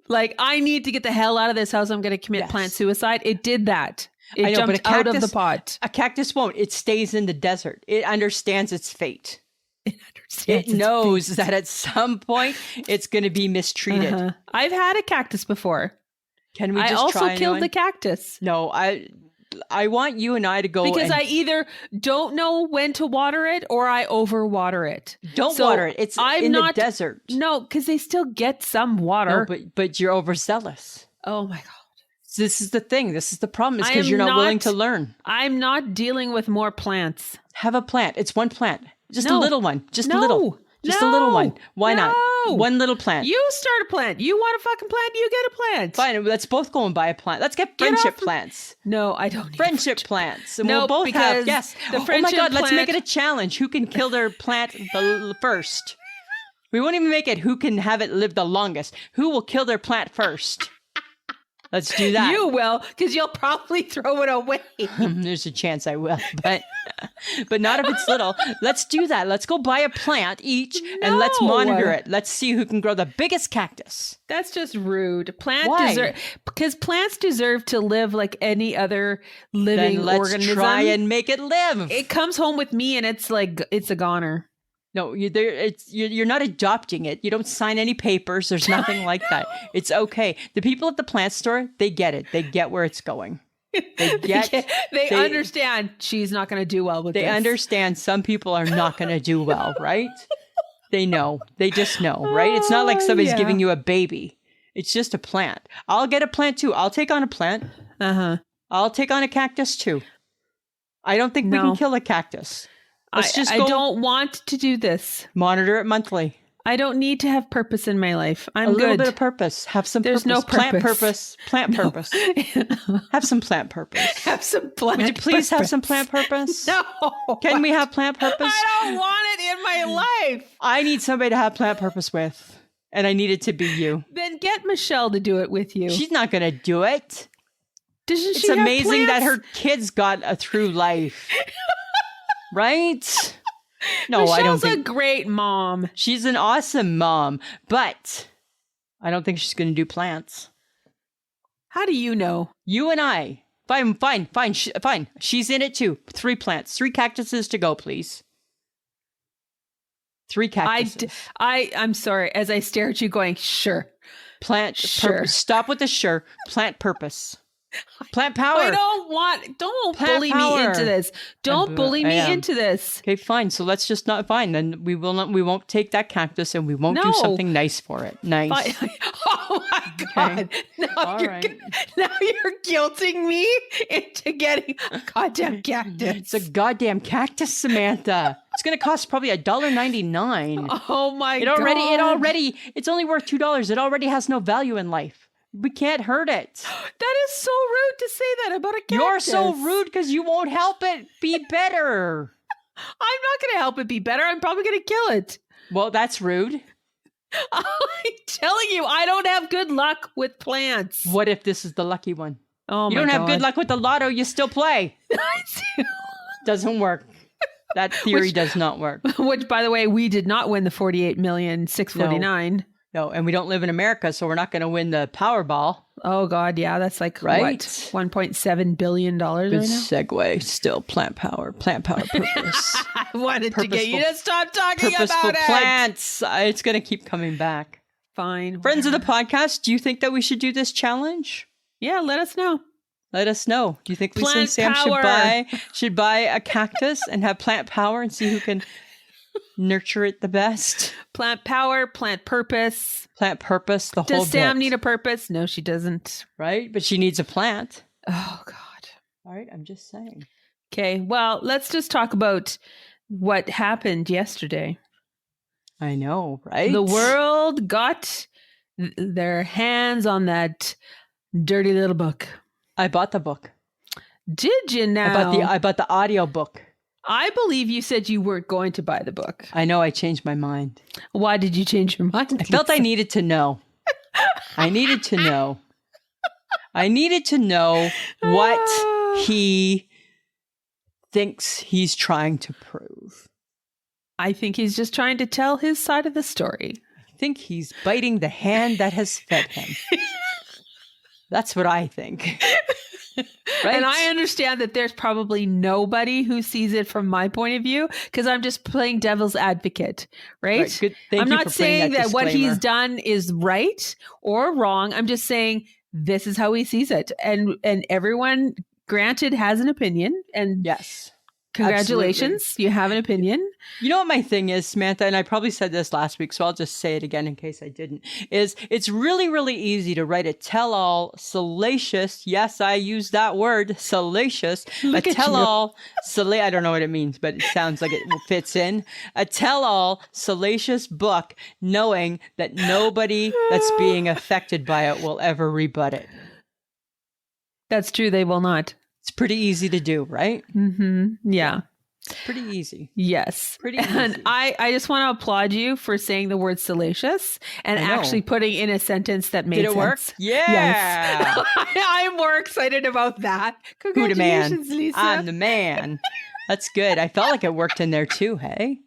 like, I need to get the hell out of this house. I'm going to commit plant suicide. It did that. It jumped out of the pot. A cactus won't. It stays in the desert. It understands its fate. It knows that at some point it's going to be mistreated. I've had a cactus before. Can we I just also try killed the cactus. No, I want you and I to go because I either don't know when to water it or I overwater it. Don't water it. It's in the desert. No, because they still get some water. No, but you're overzealous. Oh my God. This is the thing. This is the problem. Is because you're not willing to learn. I'm not dealing with more plants. Have a plant. It's one plant. Just a little one. Just a little. Just a little one. Why not? One little plant. You start a plant. You want a fucking plant, you get a plant. Fine. Let's both go and buy a plant. Let's get friendship plants. No, I don't need friendship plants. And no, we'll both have, yes. The oh my God, plant... let's make it a challenge. Who can kill their plant first? We won't even make it who can have it live the longest. Who will kill their plant first? Let's do that. You will, because you'll probably throw it away. There's a chance I will, but not if it's little. Let's do that. Let's go buy a plant each and let's monitor it. Let's see who can grow the biggest cactus. That's just rude. Why? Because plants deserve to live like any other living then let's organism. Try and make it live. It comes home with me and it's like, it's a goner. No, you're not adopting it. You don't sign any papers. There's nothing like that. It's okay. The people at the plant store, they get it. They get where it's going. They understand she's not going to do well with this. They understand some people are not going to do well, right? They know. They just know, right? It's not like somebody's giving you a baby. It's just a plant. I'll get a plant too. I'll take on a plant. I'll take on a cactus too. I don't think we can kill a cactus. I don't want to do this. Monitor it monthly. I don't need to have purpose in my life. I'm good. A little bit of purpose. Have some There's purpose. no purpose. Plant purpose. Plant purpose. Have some plant purpose. Have some plant Would you please have some plant purpose? No. Can we have plant purpose? I don't want it in my life. I need somebody to have plant purpose with. And I need it to be you. Then get Michelle to do it with you. She's not going to do it. It's she amazing that her kids got a through life. Right? No, Michelle's I don't think. a great mom. She's an awesome mom, but I don't think she's going to do plants. How do you know? You and I. Fine. She's in it too. 3 plants, 3 cactuses to go, please. 3 cactuses. I'm sorry. As I stare at you going, sure. Plant purpose. Stop with the sure. Plant purpose. Plant power. I don't bully me into this. Don't bully me into this. Okay, fine. So let's just not fine. Then we won't take that cactus and we won't do something nice for it. Nice. Oh my God. Okay. Now you're guilting me into getting a goddamn cactus. It's a goddamn cactus, Samantha. It's going to cost probably $1.99. Oh my God. It's only worth $2. It already has no value in life. We can't hurt it. That is so rude to say that about a cactus. You're so rude because you won't help it be better. I'm not going to help it be better. I'm probably going to kill it. Well, that's rude. I'm telling you, I don't have good luck with plants. What if this is the lucky one? Oh my God. You don't have good luck with the lotto. You still play. I do. Doesn't work. That theory does not work. Which, by the way, we did not win the 48,649,000. No, and we don't live in America, so we're not going to win the Powerball. Oh, God, yeah. That's like, right? What, $1.7 billion right now? Segue. Still plant power purpose. I wanted to get you to stop talking about it. Purposeful plants. It's going to keep coming back. Fine. Friends of the podcast, do you think that we should do this challenge? Yeah, let us know. Let us know. Do you think Lisa and Sam should buy a cactus and have plant power and see who can nurture it the best? Plant power, plant purpose. Plant purpose, the whole Does Sam need a purpose? No, she doesn't. Right? But she needs a plant. Oh, God. All right, I'm just saying. Okay, well, let's just talk about what happened yesterday. I know, right? The world got their hands on that dirty little book. I bought the book. Did you now? I bought the audio book. I believe you said you weren't going to buy the book. I know, I changed my mind. Why did you change your mind? I felt I needed to know. I needed to know. I needed to know what he thinks he's trying to prove. I think he's just trying to tell his side of the story. I think he's biting the hand that has fed him. That's what I think. Right? And I understand that there's probably nobody who sees it from my point of view because I'm just playing devil's advocate, right? Good. Thank I'm you not for putting saying that what he's disclaimer. done is right or wrong. I'm just saying this is how he sees it. And everyone, granted, has an opinion. And Yes. congratulations, Absolutely. you have an opinion. You know what my thing is, Samantha, and I probably said this last week, so I'll just say it again in case I didn't, is it's really, really easy to write a tell-all salacious, yes, I use that word, salacious, Look a at tell-all, I don't know what it means, but it sounds like it fits in, a tell-all salacious book, knowing that nobody that's being affected by it will ever rebut it. That's true. They will not. It's pretty easy to do, right? Mm-hmm. Yeah. It's pretty easy. Yes. Pretty And easy. I just want to applaud you for saying the word salacious and I know. actually putting in a sentence that made Did it sense. work? Yeah. Yes. I'm more excited about that. Who the man? Congratulations, Lisa. I'm the man. That's good. I felt like it worked in there too, hey?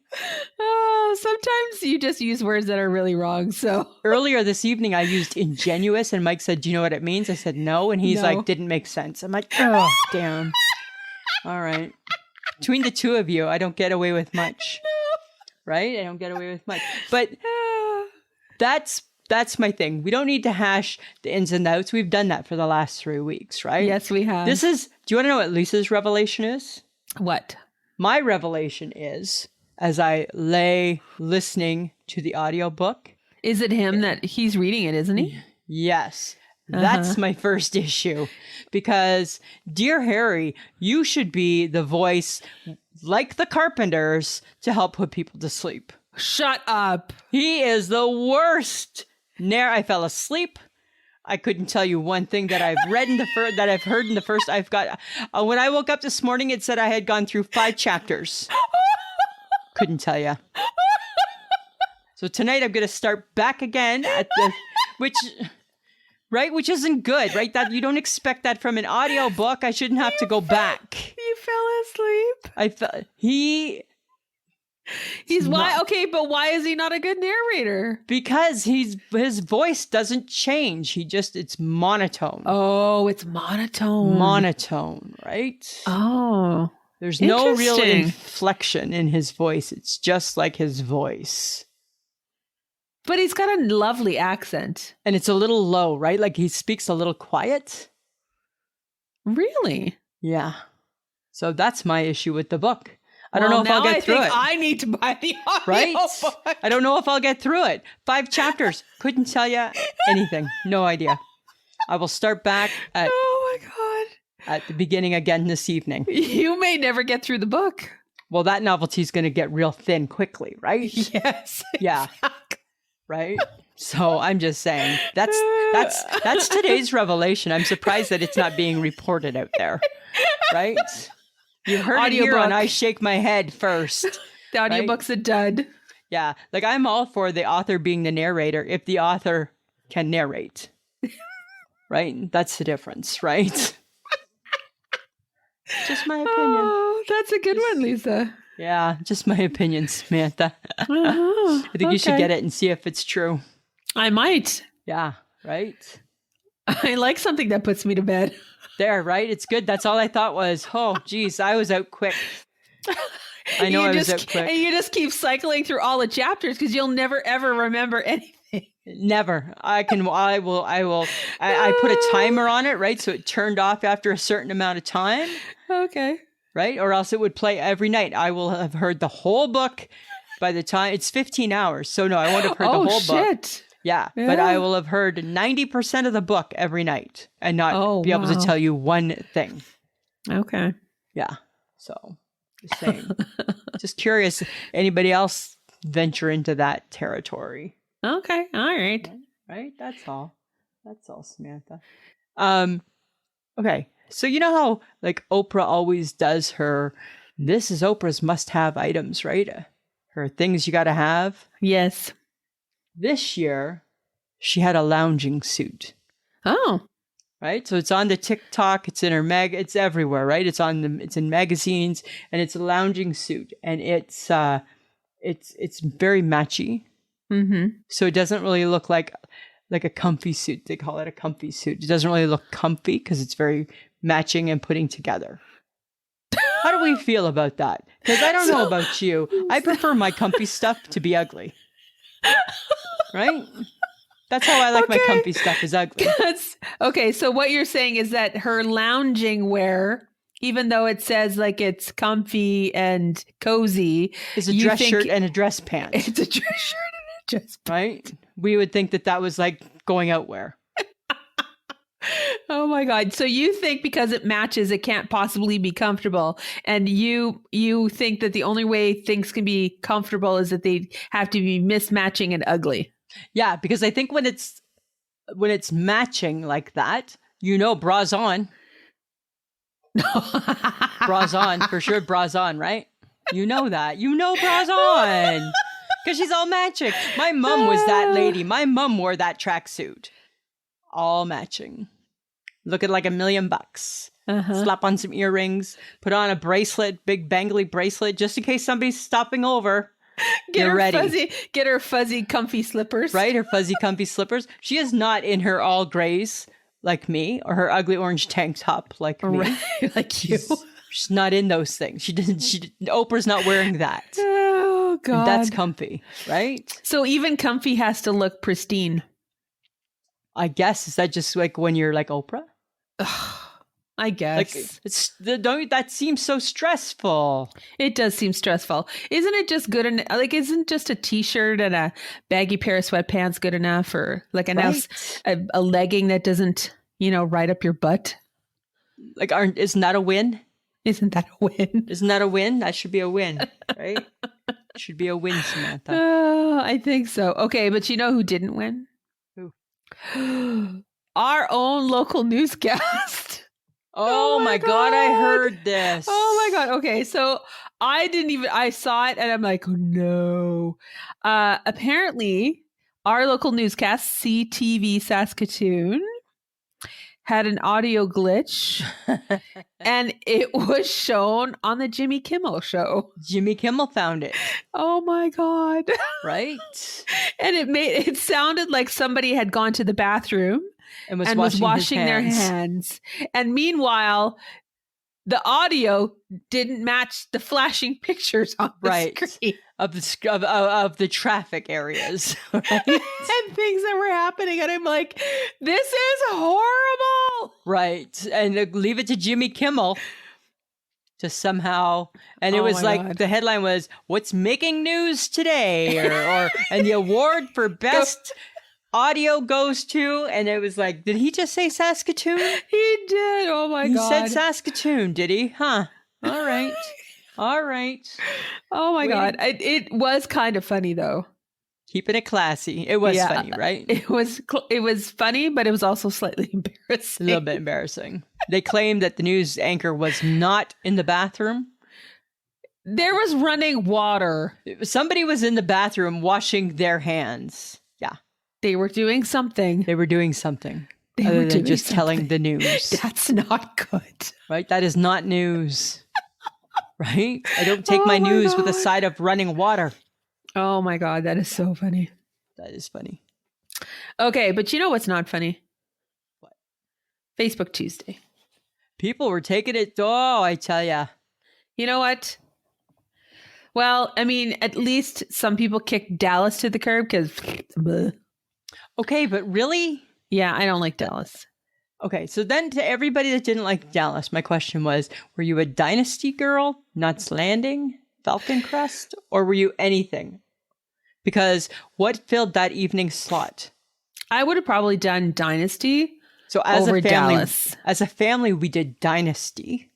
Oh, sometimes you just use words that are really wrong. So Earlier this evening, I used ingenuous, and Mike said, do you know what it means? I said, no. And he's No. like, didn't make sense. I'm like, oh, damn. All right. Between the two of you, I don't get away with much. Right? I don't get away with much. But that's my thing. We don't need to hash the ins and outs. We've done that for the last 3 weeks, right? yes, we have. Do you want to know what Lisa's revelation is? What? My revelation is, as I lay listening to the audiobook, Is it him that he's reading it, isn't he? yes, that's my first issue. Because, dear Harry, you should be the voice, like the Carpenters, to help put people to sleep. Shut up. He is the worst. I fell asleep. I couldn't tell you one thing that I've read in that I've heard in the first. I've got when I woke up this morning, it said I had gone through 5 chapters. Couldn't tell you. So tonight I'm going to start back again at the which isn't good, right? That you don't expect that from an audio book. I shouldn't have to go back. You fell asleep. He's why? Okay, but why is he not a good narrator? Because his voice doesn't change. It's monotone. Oh, it's monotone. Monotone, right? Oh, There's no real interesting. inflection in his voice. It's just like his voice. But he's got a lovely accent. And it's a little low, right? Like he speaks a little quiet. Really? Yeah. So that's my issue with the book. I don't know if I'll get through it. I need to buy the audio Right? book. I don't know if I'll get through it. 5 chapters. Couldn't tell you anything. No idea. I will start back Oh my God. at the beginning again this evening. You may never get through the book. Well, that novelty is going to get real thin quickly, right? Yes. Yeah. Right? So I'm just saying that's today's revelation. I'm surprised that it's not being reported out there. Right? You heard it here on I Shake My Head first. The audiobook's a dud. Yeah. Like I'm all for the author being the narrator if the author can narrate. Right? That's the difference, right? Just my opinion. Oh, that's a good one, Lisa. Yeah, just my opinion, Samantha. Oh, I think you should get it and see if it's true. I might. Yeah, right? I like something that puts me to bed. There, right? It's good. That's all I thought was, oh, geez, I was out quick. I know I was out quick. And you just keep cycling through all the chapters because you'll never, ever remember anything. Never. I put a timer on it, right? So it turned off after a certain amount of time. Okay. Right? Or else it would play every night. I will have heard the whole book by the time it's 15 hours. So no, I won't have heard the whole book. Yeah, but I will have heard 90% of the book every night and not be able to tell you one thing. Okay. Yeah. So, just saying. Just curious, anybody else venture into that territory? Okay. All right. Right? That's all. That's all, Samantha. Okay. So you know how like Oprah always does this is Oprah's must-have items, right? Her things you got to have. Yes. This year, she had a lounging suit. Oh. Right? So it's on the TikTok, it's in her it's everywhere, right? It's in magazines, and it's a lounging suit, and it's very matchy. Mm-hmm. So it doesn't really look like a comfy suit. They call it a comfy suit. It doesn't really look comfy because it's very matching and putting together. How do we feel about that? Because I don't know about you. I prefer my comfy stuff to be ugly. Right? That's how I like my comfy stuff is ugly. Okay, so what you're saying is that her lounging wear, even though it says like it's comfy and cozy, is a dress shirt and a dress pant. It's a dress shirt and a dress pant. Right? We would think that was like going out wear. Oh my God. So you think because it matches, it can't possibly be comfortable. And you think that the only way things can be comfortable is that they have to be mismatching and ugly. Yeah, because I think when it's matching like that, bras on. Bras on, for sure, bras on, right? You know that. Bras on. Because she's all matching. My mom was that lady. My mom wore that tracksuit. All matching. Looking like $1 million. Slap on some earrings. Put on a bracelet, big bangly bracelet, just in case somebody's stopping over. Get her fuzzy, comfy slippers. Right, her fuzzy, comfy slippers. She is not in her all grays like me, or her ugly orange tank top like me. Right, like you. She's not in those things. Oprah's not wearing that. Oh, God. And that's comfy, right? So even comfy has to look pristine. I guess. Is that just like when you're like Oprah? I guess. Like, that seems so stressful. It does seem stressful. Isn't it just good enough? Like, isn't just a t-shirt and a baggy pair of sweatpants good enough? Or like a legging that doesn't, ride up your butt? Like, isn't that a win? Isn't that a win? Isn't that a win? That should be a win, right? Should be a win, Samantha. Oh, I think so. Okay, but you know who didn't win? Who? Our own local newscast. Oh my God, I heard this. Oh my God. Okay, so I saw it and I'm like, oh no. Apparently, our local newscast, CTV Saskatoon, had an audio glitch and it was shown on the Jimmy Kimmel show. Jimmy Kimmel found it. Oh my God. Right? And it sounded like somebody had gone to the bathroom and was washing their hands. And meanwhile, the audio didn't match the flashing pictures on the screen of the traffic areas, right? And things that were happening. And I'm like, this is horrible. Right. And leave it to Jimmy Kimmel to somehow, and it was like, God. The headline was, "What's making news today?" or and the award for best audio goes to, and it was like, did he just say Saskatoon? He did. Oh my God. He said Saskatoon, did he? Huh. All right. All right. Oh my God. It was kind of funny though. Keeping it classy. It was funny, right? It was funny, but it was also slightly embarrassing. A little bit embarrassing. They claimed that the news anchor was not in the bathroom. There was running water. Somebody was in the bathroom washing their hands. Yeah. They were doing something. Other than just telling the news. That's not good. Right? That is not news. Right? I don't take my news with a side of running water. Oh my God, that is so funny. That is funny. Okay, but you know what's not funny? What? Facebook Tuesday. People were taking it. Oh, I tell ya. You know what? Well, I mean, at least some people kicked Dallas to the curb because... Okay, but really? Yeah, I don't like Dallas. Okay, so then to everybody that didn't like Dallas, my question was, were you a Dynasty girl, Nuts Landing, Falcon Crest, or were you anything? Because what filled that evening slot? I would have probably done Dynasty so as over a family, Dallas. As a family, we did Dynasty.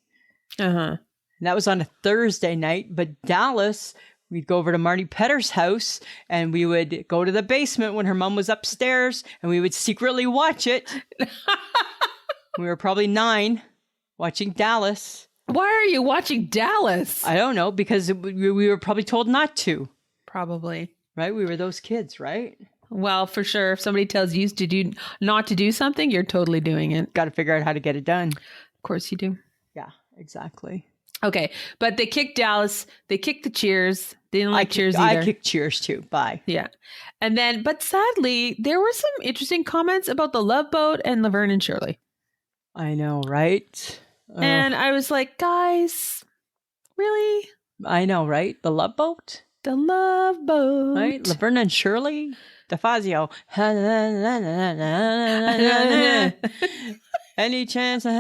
Uh-huh. And that was on a Thursday night, but Dallas... We'd go over to Marty Petter's house and we would go to the basement when her mom was upstairs and we would secretly watch it. We were probably 9 watching Dallas. Why are you watching Dallas? I don't know, because we were probably told not to. Probably. Right? We were those kids, right? Well, for sure. If somebody tells you not to do something, you're totally doing it. Got to figure out how to get it done. Of course you do. Yeah, exactly. Okay, but they kicked Dallas. They kicked the Cheers. They didn't like Cheers either. I kicked Cheers too. Bye. Yeah. And then, but sadly, there were some interesting comments about the Love Boat and Laverne and Shirley. I know, right? And I was like, guys, really? I know, right? The Love Boat, The Love Boat. right? Laverne and Shirley, DeFazio. Any chance like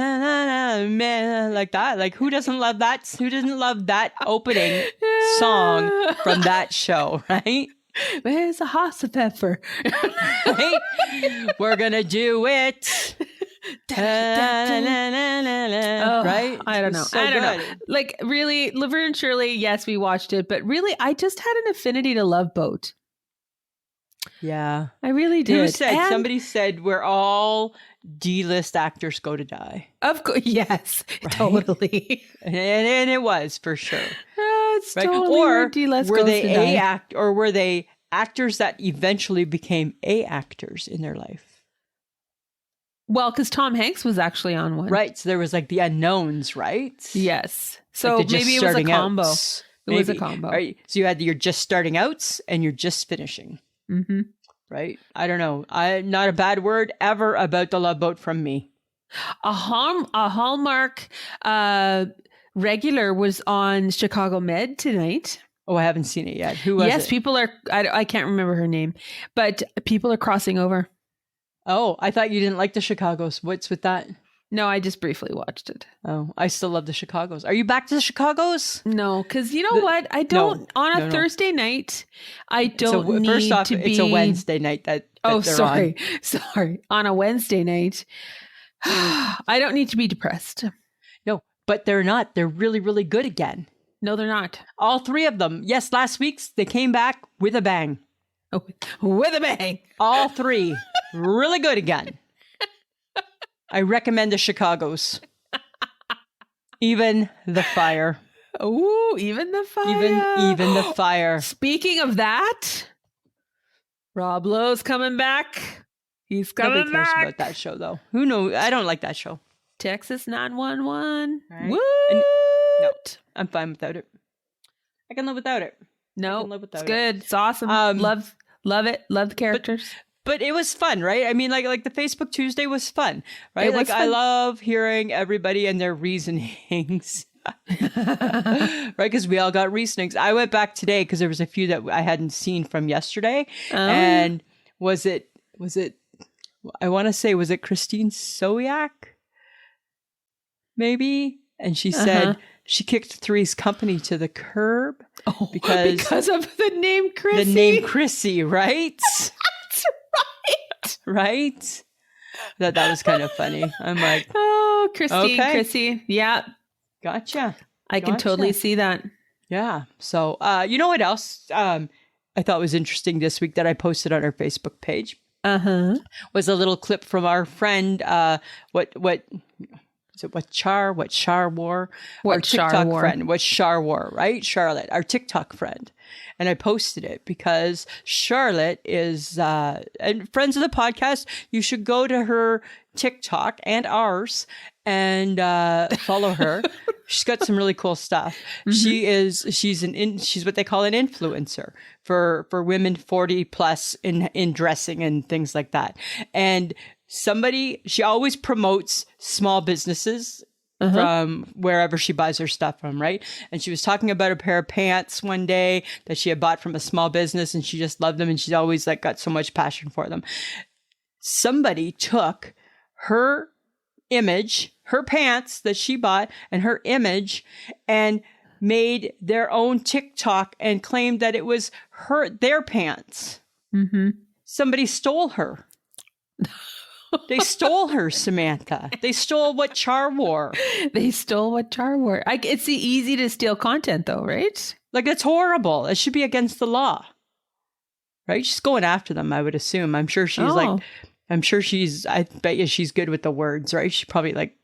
that? Like, who doesn't love that? Who doesn't love that opening song from that show, right? Where's the house of pepper? Right? We're gonna do it. Right? I don't know. So I don't know. good. Like, really, Laverne and Shirley, yes, we watched it, but really, I just had an affinity to Love Boat. Yeah. I really did. Who said? And Somebody said we're all D-list actors go to die. of course, yes, Right? totally. And it was for sure. It's Right? totally Or where D-list were goes they to die. were they actors that eventually became A actors in their life? Well, because Tom Hanks was actually on one. Right. So there was like the unknowns, right? Yes. So Like the just maybe it was a starting combo. outs. It was a Maybe. combo. Right. So you had your just starting outs and you're just finishing. Mm-hmm. Right. I don't know. Not a bad word ever about the Love Boat from me. A Hallmark regular was on Chicago Med tonight. Oh, I haven't seen it yet. Who was Yes, it? people are, I can't remember her name, but people are crossing over. Oh, I thought you didn't like the Chicagos. What's with that? No, I just briefly watched it. Oh, I still love the Chicagos. Are you back to the Chicagos? No, because you know what? I don't, on a no. Thursday night, I don't need first off, to be. it's a Wednesday night that Oh, they're sorry. on. Sorry. On a Wednesday night, I don't need to be depressed. No, but they're not. They're really, really good again. No, they're not. All three of them. Yes, last week's, they came back with a bang. With a bang. All three. Really good again. I recommend the Chicagos. Even the fire. Oh, even the fire. Even the fire. Speaking of that, Rob Lowe's coming back. He's coming Nobody cares back. about that show, though. Who knows? I don't like that show. Texas 911. Right. What? No, I'm fine without it. I can live without it. No, live without it's good. It's awesome. Love it. Love the characters. But it was fun, right? I mean, like the Facebook Tuesday was fun, right? It was Like I fun. love hearing everybody and their reasonings, right? Because we all got reasonings. I went back today because there was a few that I hadn't seen from yesterday, and was it? I want to say, was it Christine Soyak? Maybe, and she said she kicked Three's Company to the curb because of the name Chrissy. The name Chrissy, right? That's right. Right? That was kind of funny. I'm like, oh, Christine, okay. Chrissy. Yeah. Gotcha. I can totally see that. Yeah. So, you know what else I thought was interesting this week that I posted on our Facebook page? Was a little clip from our friend, what Char wore? Our TikTok friend, what Char wore, right? Charlotte, our TikTok friend. And I posted it because Charlotte is, and friends of the podcast, you should go to her TikTok and ours and follow her. She's got some really cool stuff. She's what they call an influencer for women 40 plus in dressing and things like that. And she always promotes small businesses from wherever she buys her stuff from, right? And she was talking about a pair of pants one day that she had bought from a small business and she just loved them and she's always like got so much passion for them. Somebody took her image, her pants that she bought and her image and made their own TikTok and claimed that it was their pants. Somebody stole her. They stole her, Samantha. They stole what Char wore. They stole what Char wore. It's easy to steal content, though, right? Like, that's horrible. It should be against the law. Right? She's going after them, I would assume. I'm sure she's I bet you she's good with the words, right? She's probably like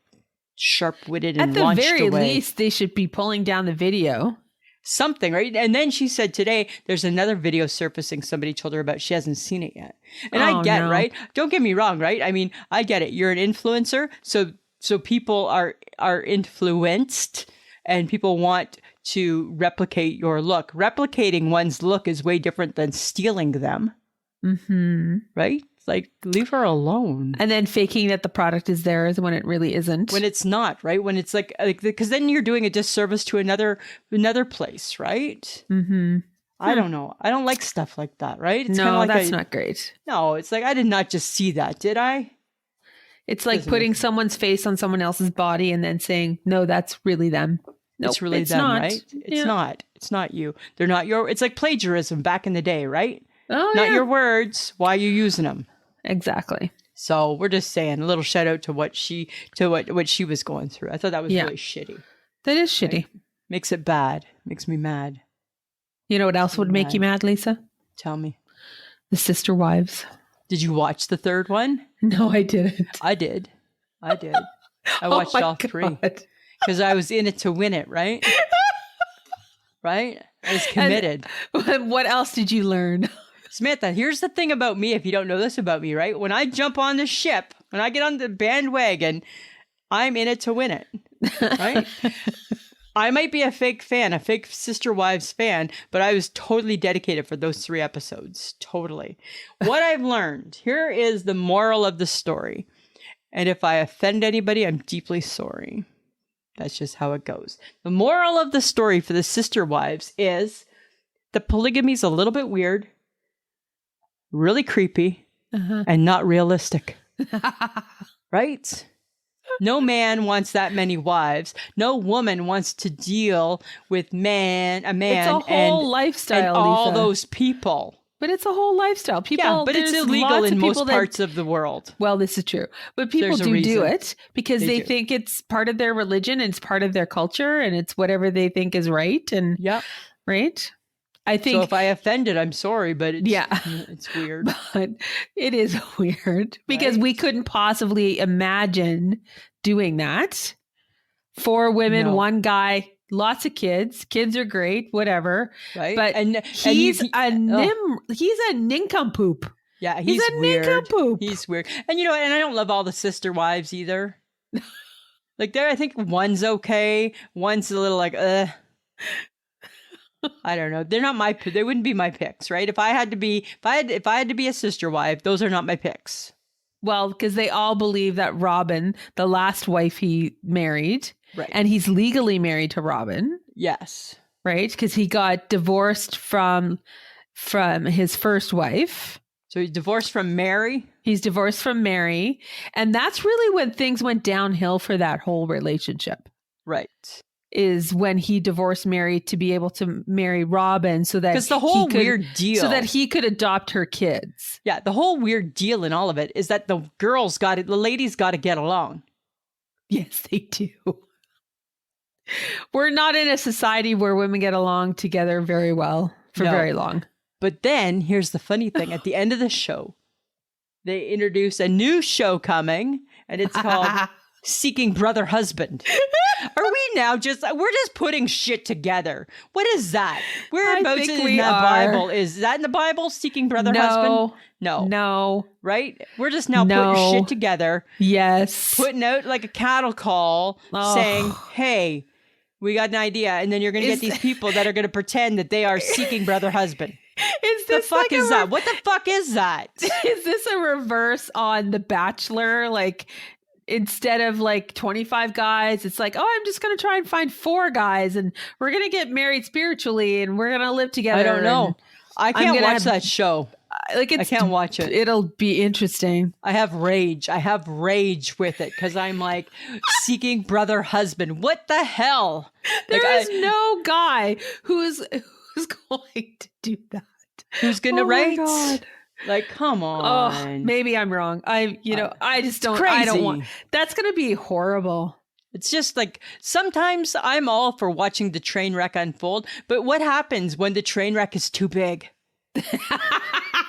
sharp-witted and launched away. At the very least, they should be pulling down the video. Something, right? And then she said today, there's another video surfacing somebody told her about. She hasn't seen it yet. And I get, right? Don't get me wrong, right? I mean, I get it. You're an influencer. So people are influenced and people want to replicate your look. Replicating one's look is way different than stealing them. Right? It's like, leave her alone. And then faking that the product is theirs when it really isn't. When it's not, right? When it's like because then you're doing a disservice to another place, right? Mm-hmm. I don't know. I don't like stuff like that, right? It's No, like that's not great. No, it's like I did not just see that, did I? It's like putting someone's face on someone else's body and then saying, no, that's really them. Nope, it's really them, not. right? It's not. It's not you. They're not your. It's like plagiarism back in the day, right? Oh, not your words. Why are you using them? Exactly. So we're just saying a little shout out to what she was going through. I thought that was really shitty. That is shitty. Right? Makes it bad. Makes me mad. You know what else would make you mad, Lisa? Tell me. The Sister Wives. Did you watch the third one? No, I didn't. I did. I watched all three because I was in it to win it, right? Right? I was committed. And what else did you learn? Samantha, here's the thing about me, if you don't know this about me, right? When I jump on the ship, when I get on the bandwagon, I'm in it to win it, right? I might be a fake fan, a fake Sister Wives fan, but I was totally dedicated for those 3 episodes. Totally. What I've learned, here is the moral of the story. And if I offend anybody, I'm deeply sorry. That's just how it goes. The moral of the story for the Sister Wives is the polygamy is a little bit weird, really creepy, and not realistic. Right? No man wants that many wives. No woman wants to deal with a man, it's a whole lifestyle, and all Lisa. those people. But it's a whole lifestyle. People, yeah, but it's illegal in most parts of the world. Well, this is true. But people do it because they think it's part of their religion and it's part of their culture and it's whatever they think is right. And right? I think so. If I offended, I'm sorry, but it's weird. But it is weird because we couldn't possibly imagine doing that. 4 women, 1 guy, lots of kids. Kids are great, whatever. Right. But he's a nincompoop. Yeah, he's a weird. Nincompoop. He's weird. And and I don't love all the Sister Wives either. Like I think one's okay. One's a little like, I don't know. They're not they wouldn't be my picks, right? If I had to be a sister wife, those are not my picks. Well, because they all believe that Robin, the last wife he married, right, and he's legally married to Robin. Yes. Right? Because he got divorced from his first wife. So he's divorced from Mary? He's divorced from Mary. And that's really when things went downhill for that whole relationship. Right. Is when he divorced Mary to be able to marry Robin so that because the whole weird deal, so that he could adopt her kids. Yeah, the whole weird deal in all of it is that the ladies got to get along. Yes, they do. We're not in a society where women get along together very well for very long. But then here's the funny thing: at the end of the show, they introduce a new show coming, and it's called Seeking Brother Husband. Are we now we're just putting shit together? What is that? Whereabouts in the Bible? Is that in the Bible? Seeking Brother Husband? No. Right? We're just now putting shit together. Yes. Putting out like a cattle call saying, hey, we got an idea. And then you're going to get these people that are going to pretend that they are seeking Brother Husband. Is this the fuck is that? What the fuck is that? Is this a reverse on The Bachelor? Like, instead of like 25 guys, it's like, I'm just going to try and find 4 guys and we're going to get married spiritually and we're going to live together. I don't know. I can't watch that show. I can't watch it. It'll be interesting. I have rage with it because I'm like seeking brother husband. What the hell? There is no guy who's going to do that. Who's going to write? My God. Like, come on. Oh, maybe I'm wrong. I just don't. Crazy. I don't want. That's going to be horrible. It's just like sometimes I'm all for watching the train wreck unfold, but what happens when the train wreck is too big?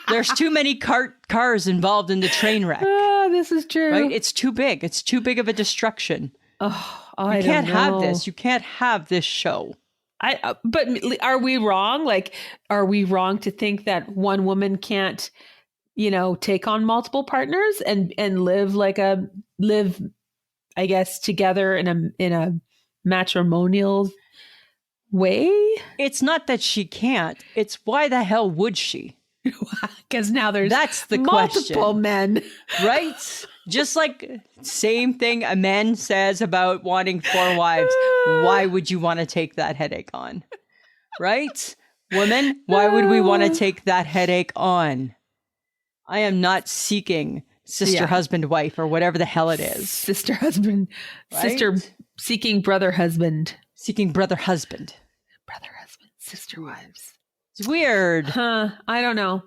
There's too many cars involved in the train wreck. Oh, this is true. Right? It's too big. It's too big of a destruction. You can't have this. You can't have this show. But are we wrong? Like, are we wrong to think that one woman can't, take on multiple partners and live I guess, together in a matrimonial way? It's not that she can't. It's why the hell would she? Because now there's That's the multiple question. men. Right? Just like same thing a man says about wanting 4 wives. Why would you want to take that headache on? Right? Women, why would we want to take that headache on? I am not seeking sister, husband, wife, or whatever the hell it is. Sister, husband, sister seeking brother, husband. Seeking brother, husband. Brother, husband, sister, wives. It's weird. I don't know.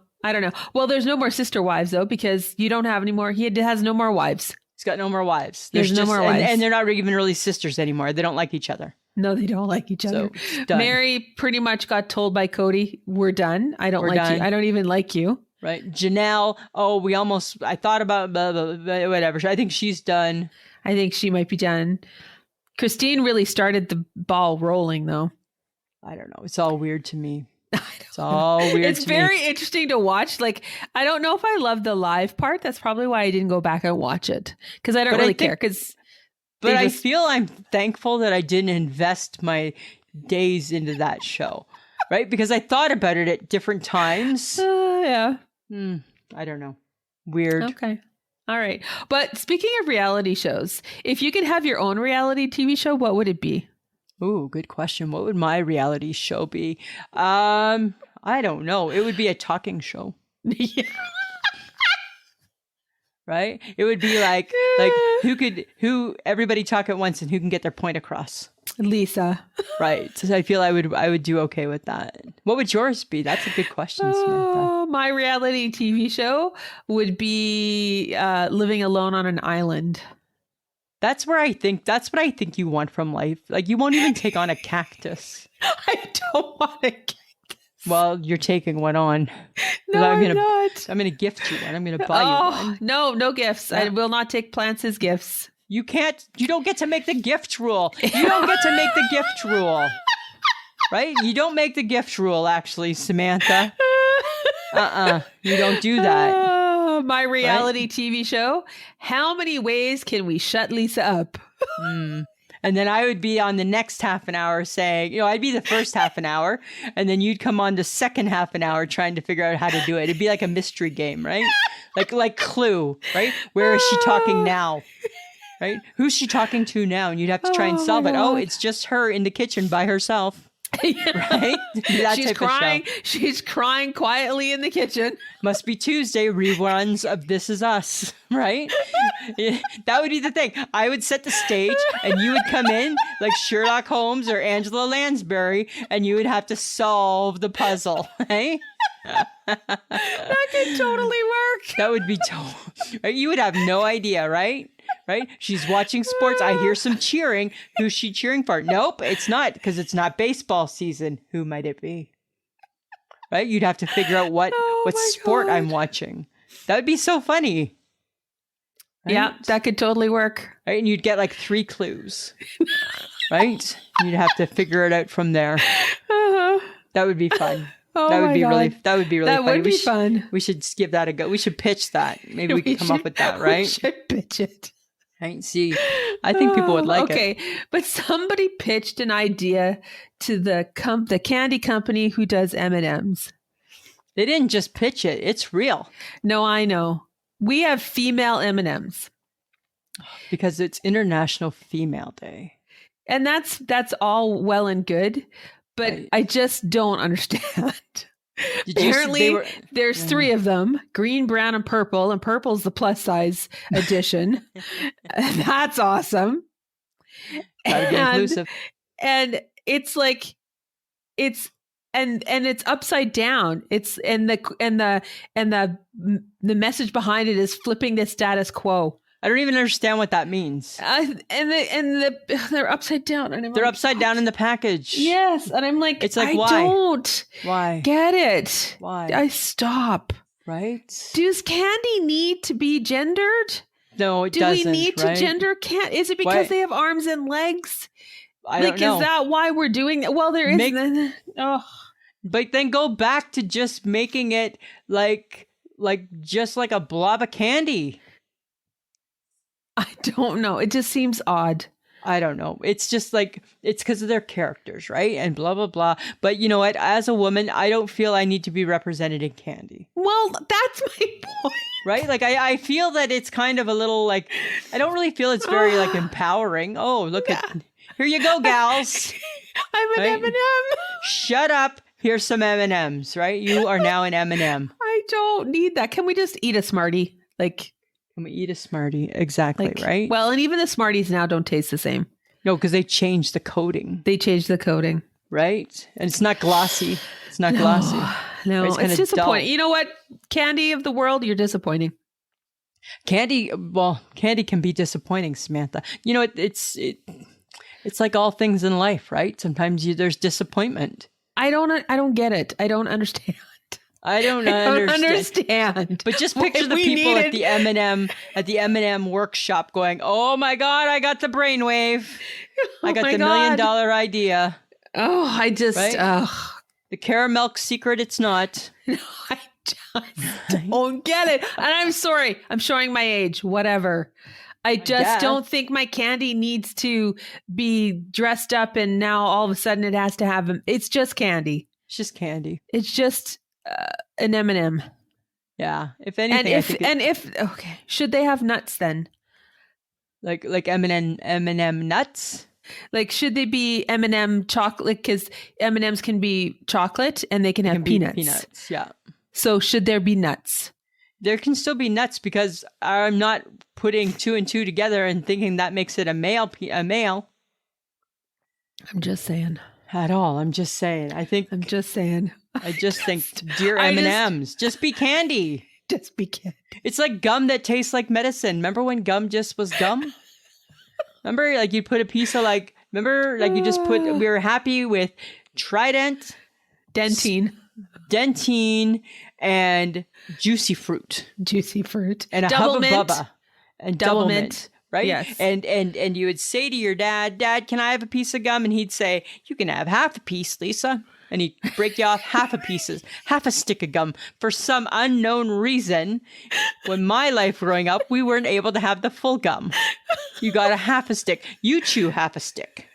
Well, there's no more sister wives though, because you don't have any more. He has no more wives. He's got no more wives. There's no more wives. And they're not even really sisters anymore. They don't like each other. No, they don't like each other. So, done. Mary pretty much got told by Cody, we're done. I don't like you. I don't even like you. Right. Janelle, I thought about blah, blah, blah, whatever. I think she's done. I think she might be done. Christine really started the ball rolling though. I don't know. It's all weird to me. It's all weird. It's very interesting to watch. Like, I don't know if I love the live part. That's probably why I didn't go back and watch it, because I don't really care. But I feel I'm thankful that I didn't invest my days into that show, right? Because I thought about it at different times. Yeah. I don't know. Weird. Okay. All right. But speaking of reality shows, if you could have your own reality TV show, what would it be? Ooh, good question. What would my reality show be? I don't know. It would be a talking show. Yeah. Right? It would be like who everybody talk at once and who can get their point across. Lisa. Right. So I feel I would do okay with that. What would yours be? That's a good question, Samantha. My reality TV show would be living alone on an island. That's what I think you want from life. Like, you won't even take on a cactus. I don't want a cactus. Well, you're taking one on. No, I'm not. I'm gonna gift you one. I'm gonna buy you one. No gifts. I will not take plants as gifts. You don't get to make the gift rule. You don't get to make the gift rule. Right? You don't make the gift rule, actually, Samantha. You don't do that. My reality TV show. How many ways can we shut Lisa up? And then I would be on the next half an hour saying, I'd be the first half an hour, and then you'd come on the second half an hour trying to figure out how to do it. It'd be like a mystery game, right? Like Clue, right? Where is she talking now? Right? Who's she talking to now? And you'd have to try and solve it. Oh, it's just her in the kitchen by herself. Right? She's crying. She's crying quietly in the kitchen. Must be Tuesday reruns of This Is Us, right? That would be the thing. I would set the stage and you would come in like Sherlock Holmes or Angela Lansbury and you would have to solve the puzzle, right? That could totally work. That would be right? You would have no idea, right? Right? She's watching sports. I hear some cheering. Who's she cheering for? Nope, it's not, because it's not baseball season. Who might it be? Right? You'd have to figure out what sport I'm watching. That would be so funny. Right? Yeah, that could totally work. Right? And you'd get like 3 clues. Right? You'd have to figure it out from there. That would be fun. That would be really funny. That would be fun. We should give that a go. We should pitch that. Maybe we can come up with that, right? We should pitch it. Right? See, I think people would like it. Okay, but somebody pitched an idea to the candy company who does M&Ms. They didn't just pitch it. It's real. No, I know. We have female M&Ms. Because it's International Female Day. And that's all well and good, but I just don't understand. Apparently, there's 3 of them, green, brown, and purple's the plus size edition. That's awesome. Gotta be inclusive. And it's like, it's upside down. It's the message behind it is flipping the status quo. I don't even understand what that means. They're upside down. And they're upside down in the package. Yes, and I'm like, it's like, why? Don't get it. Why? I stop. Right? Does candy need to be gendered? No, it doesn't. Do we need to gender? Is it because they have arms and legs? I don't know. Is that why we're doing that? Well, there is. But then go back to just making it like just like a blob of candy. I don't know. It just seems odd. I don't know. It's just like, it's because of their characters, right? And blah, blah, blah. But you know what? As a woman, I don't feel I need to be represented in candy. Well, that's my point. Right? Like, I feel that it's kind of a little like, I don't really feel it's very like empowering. Oh, look at, here you go, gals. I'm an Right? M&M. Shut up. Here's some M&Ms, right? You are now an M&M. I don't need that. Can we just eat a Smartie? Like, Can we eat a Smartie? Exactly, right? Well, and even the Smarties now don't taste the same. No, because they changed the coating. They changed the coating. Right? And it's not glossy. It's not glossy. No, Right? it's disappointing. Dull. You know what? Candy of the world, you're disappointing. Candy can be disappointing, Samantha. You know, it's like all things in life, right? Sometimes there's disappointment. I don't get it. I don't understand. I don't understand. But just picture the people at the M&M workshop going, "Oh my God, I got the brainwave. I got the $1 million idea." Oh, I just, right? The caramel secret, it's not. No, I just don't get it. And I'm sorry. I'm showing my age. Whatever. I just don't think my candy needs to be dressed up and now all of a sudden it has to have, it's just candy. It's just candy. It's just an M&M. Yeah. If anything, okay, should they have nuts then? Like M&M nuts? Like, should they be M&M chocolate? Because M&Ms can be chocolate and they can have peanuts. Peanuts, yeah. So should there be nuts? There can still be nuts because I'm not putting 2 and 2 together and thinking that makes it a male. I'm just saying. At all. I'm just saying. I'm just saying. I just think, dear M&Ms, just be candy. Just be candy. It's like gum that tastes like medicine. Remember when gum just was gum? Remember, like, you'd put a piece of we were happy with Trident, Dentine, and Juicy Fruit. And a Double Hubba Bubba. And Double Mint. Right? Yes. And you would say to your dad, "Dad, can I have a piece of gum?" And he'd say, "You can have half a piece, Lisa." And he'd break you off half a stick of gum. For some unknown reason, when my life growing up, we weren't able to have the full gum. You got a half a stick. You chew half a stick.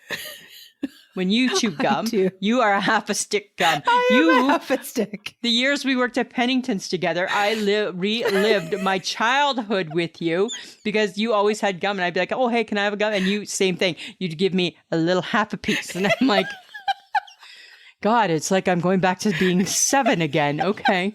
When you chew gum, you are a half a stick gum. I am a half a stick. The years we worked at Pennington's together, I relived my childhood with you because you always had gum. And I'd be like, "Oh, hey, can I have a gum?" And you, same thing. You'd give me a little half a piece. And I'm like, God, it's like I'm going back to being 7 again. Okay.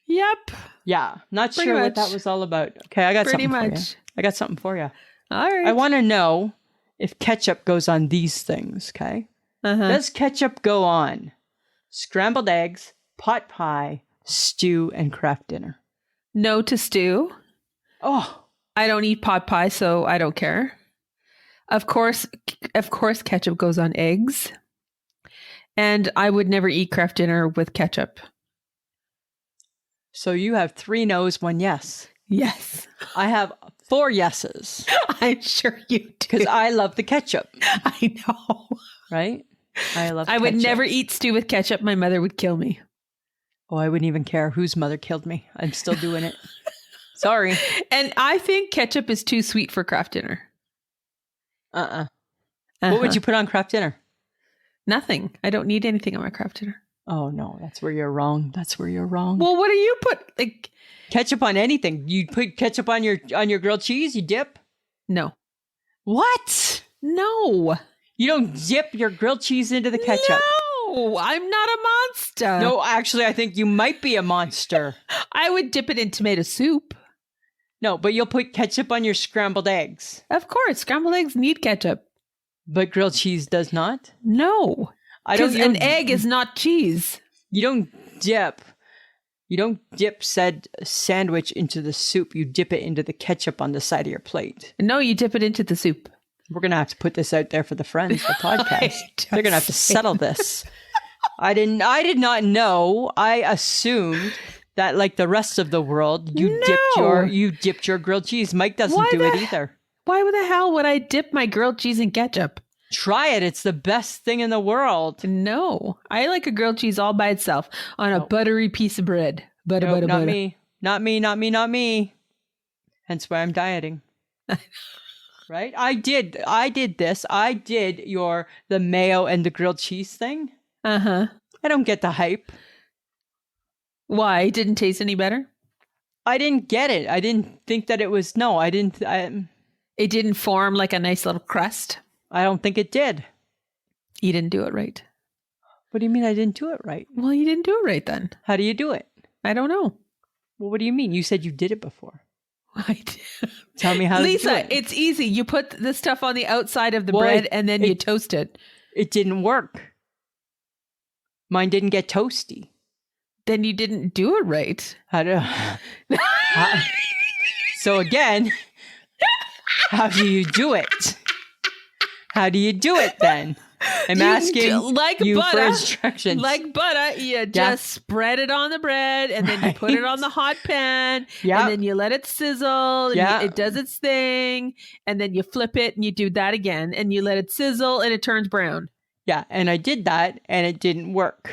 Yep. Yeah. Not sure what that was all about. Okay, I got something for you. I got something for you. All right. I want to know if ketchup goes on these things, okay? Does ketchup go on scrambled eggs, pot pie, stew, and Kraft dinner? No to stew. Oh. I don't eat pot pie, so I don't care. Of course, ketchup goes on eggs. And I would never eat Kraft dinner with ketchup. So you have 3 no's, 1 yes. Yes. I have 4 yeses. I'm sure you do. Because I love the ketchup. I know. Right? I love ketchup. I would never eat stew with ketchup. My mother would kill me. Oh, I wouldn't even care whose mother killed me. I'm still doing it. Sorry. And I think ketchup is too sweet for Kraft dinner. What would you put on Kraft dinner? Nothing. I don't need anything on my Kraft dinner. Oh, no. That's where you're wrong. Well, what do you put? Like ketchup on anything. You put ketchup on your grilled cheese? You dip? No. What? No. You don't dip your grilled cheese into the ketchup? No, I'm not a monster. No, actually, I think you might be a monster. I would dip it in tomato soup. No, but you'll put ketchup on your scrambled eggs. Of course. Scrambled eggs need ketchup. But grilled cheese does not? No. Because an egg is not cheese. You don't dip said sandwich into the soup. You dip it into the ketchup on the side of your plate. No, you dip it into the soup. We're going to have to put this out there for the friends, the podcast. They're going to have to settle this. I did not know. I assumed that like the rest of the world, you dipped your grilled cheese. Mike doesn't do it either. Why the hell would I dip my grilled cheese in ketchup? Try it. It's the best thing in the world. No. I like a grilled cheese all by itself on a buttery piece of bread. Butter. Me. Not me. Hence why I'm dieting. Right? I did this. I did the mayo and the grilled cheese thing. Uh-huh. I don't get the hype. Why? It didn't taste any better? I didn't get it. I didn't think that it was, no, I didn't. It didn't form like a nice little crust? I don't think it did. You didn't do it right. What do you mean I didn't do it right? Well, you didn't do it right then. How do you do it? I don't know. Well, what do you mean? You said you did it before. I did. Tell me how to do Lisa, it. it's easy. You put the stuff on the outside of the bread and then you toast it. It didn't work. Mine didn't get toasty. Then you didn't do it right. So again, how do you do it? How do you do it then? I'm asking you for instructions. Like butter, you just spread it on the bread and then you put it on the hot pan and then you let it sizzle and it does its thing and then you flip it and you do that again and you let it sizzle and it turns brown. Yeah, and I did that and it didn't work.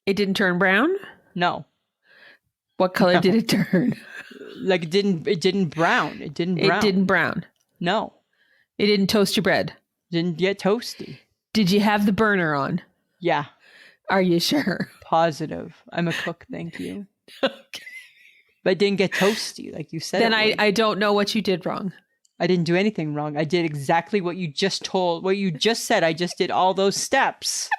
It didn't turn brown? No. What color did it turn? Like it didn't brown. It didn't brown. It didn't brown. No. It didn't toast your bread. Didn't get toasty. Did you have the burner on? Yeah. Are you sure? Positive. I'm a cook, thank you. Okay. But it didn't get toasty like you said. Then I don't know what you did wrong. I didn't do anything wrong. I did exactly what you just said. I just did all those steps.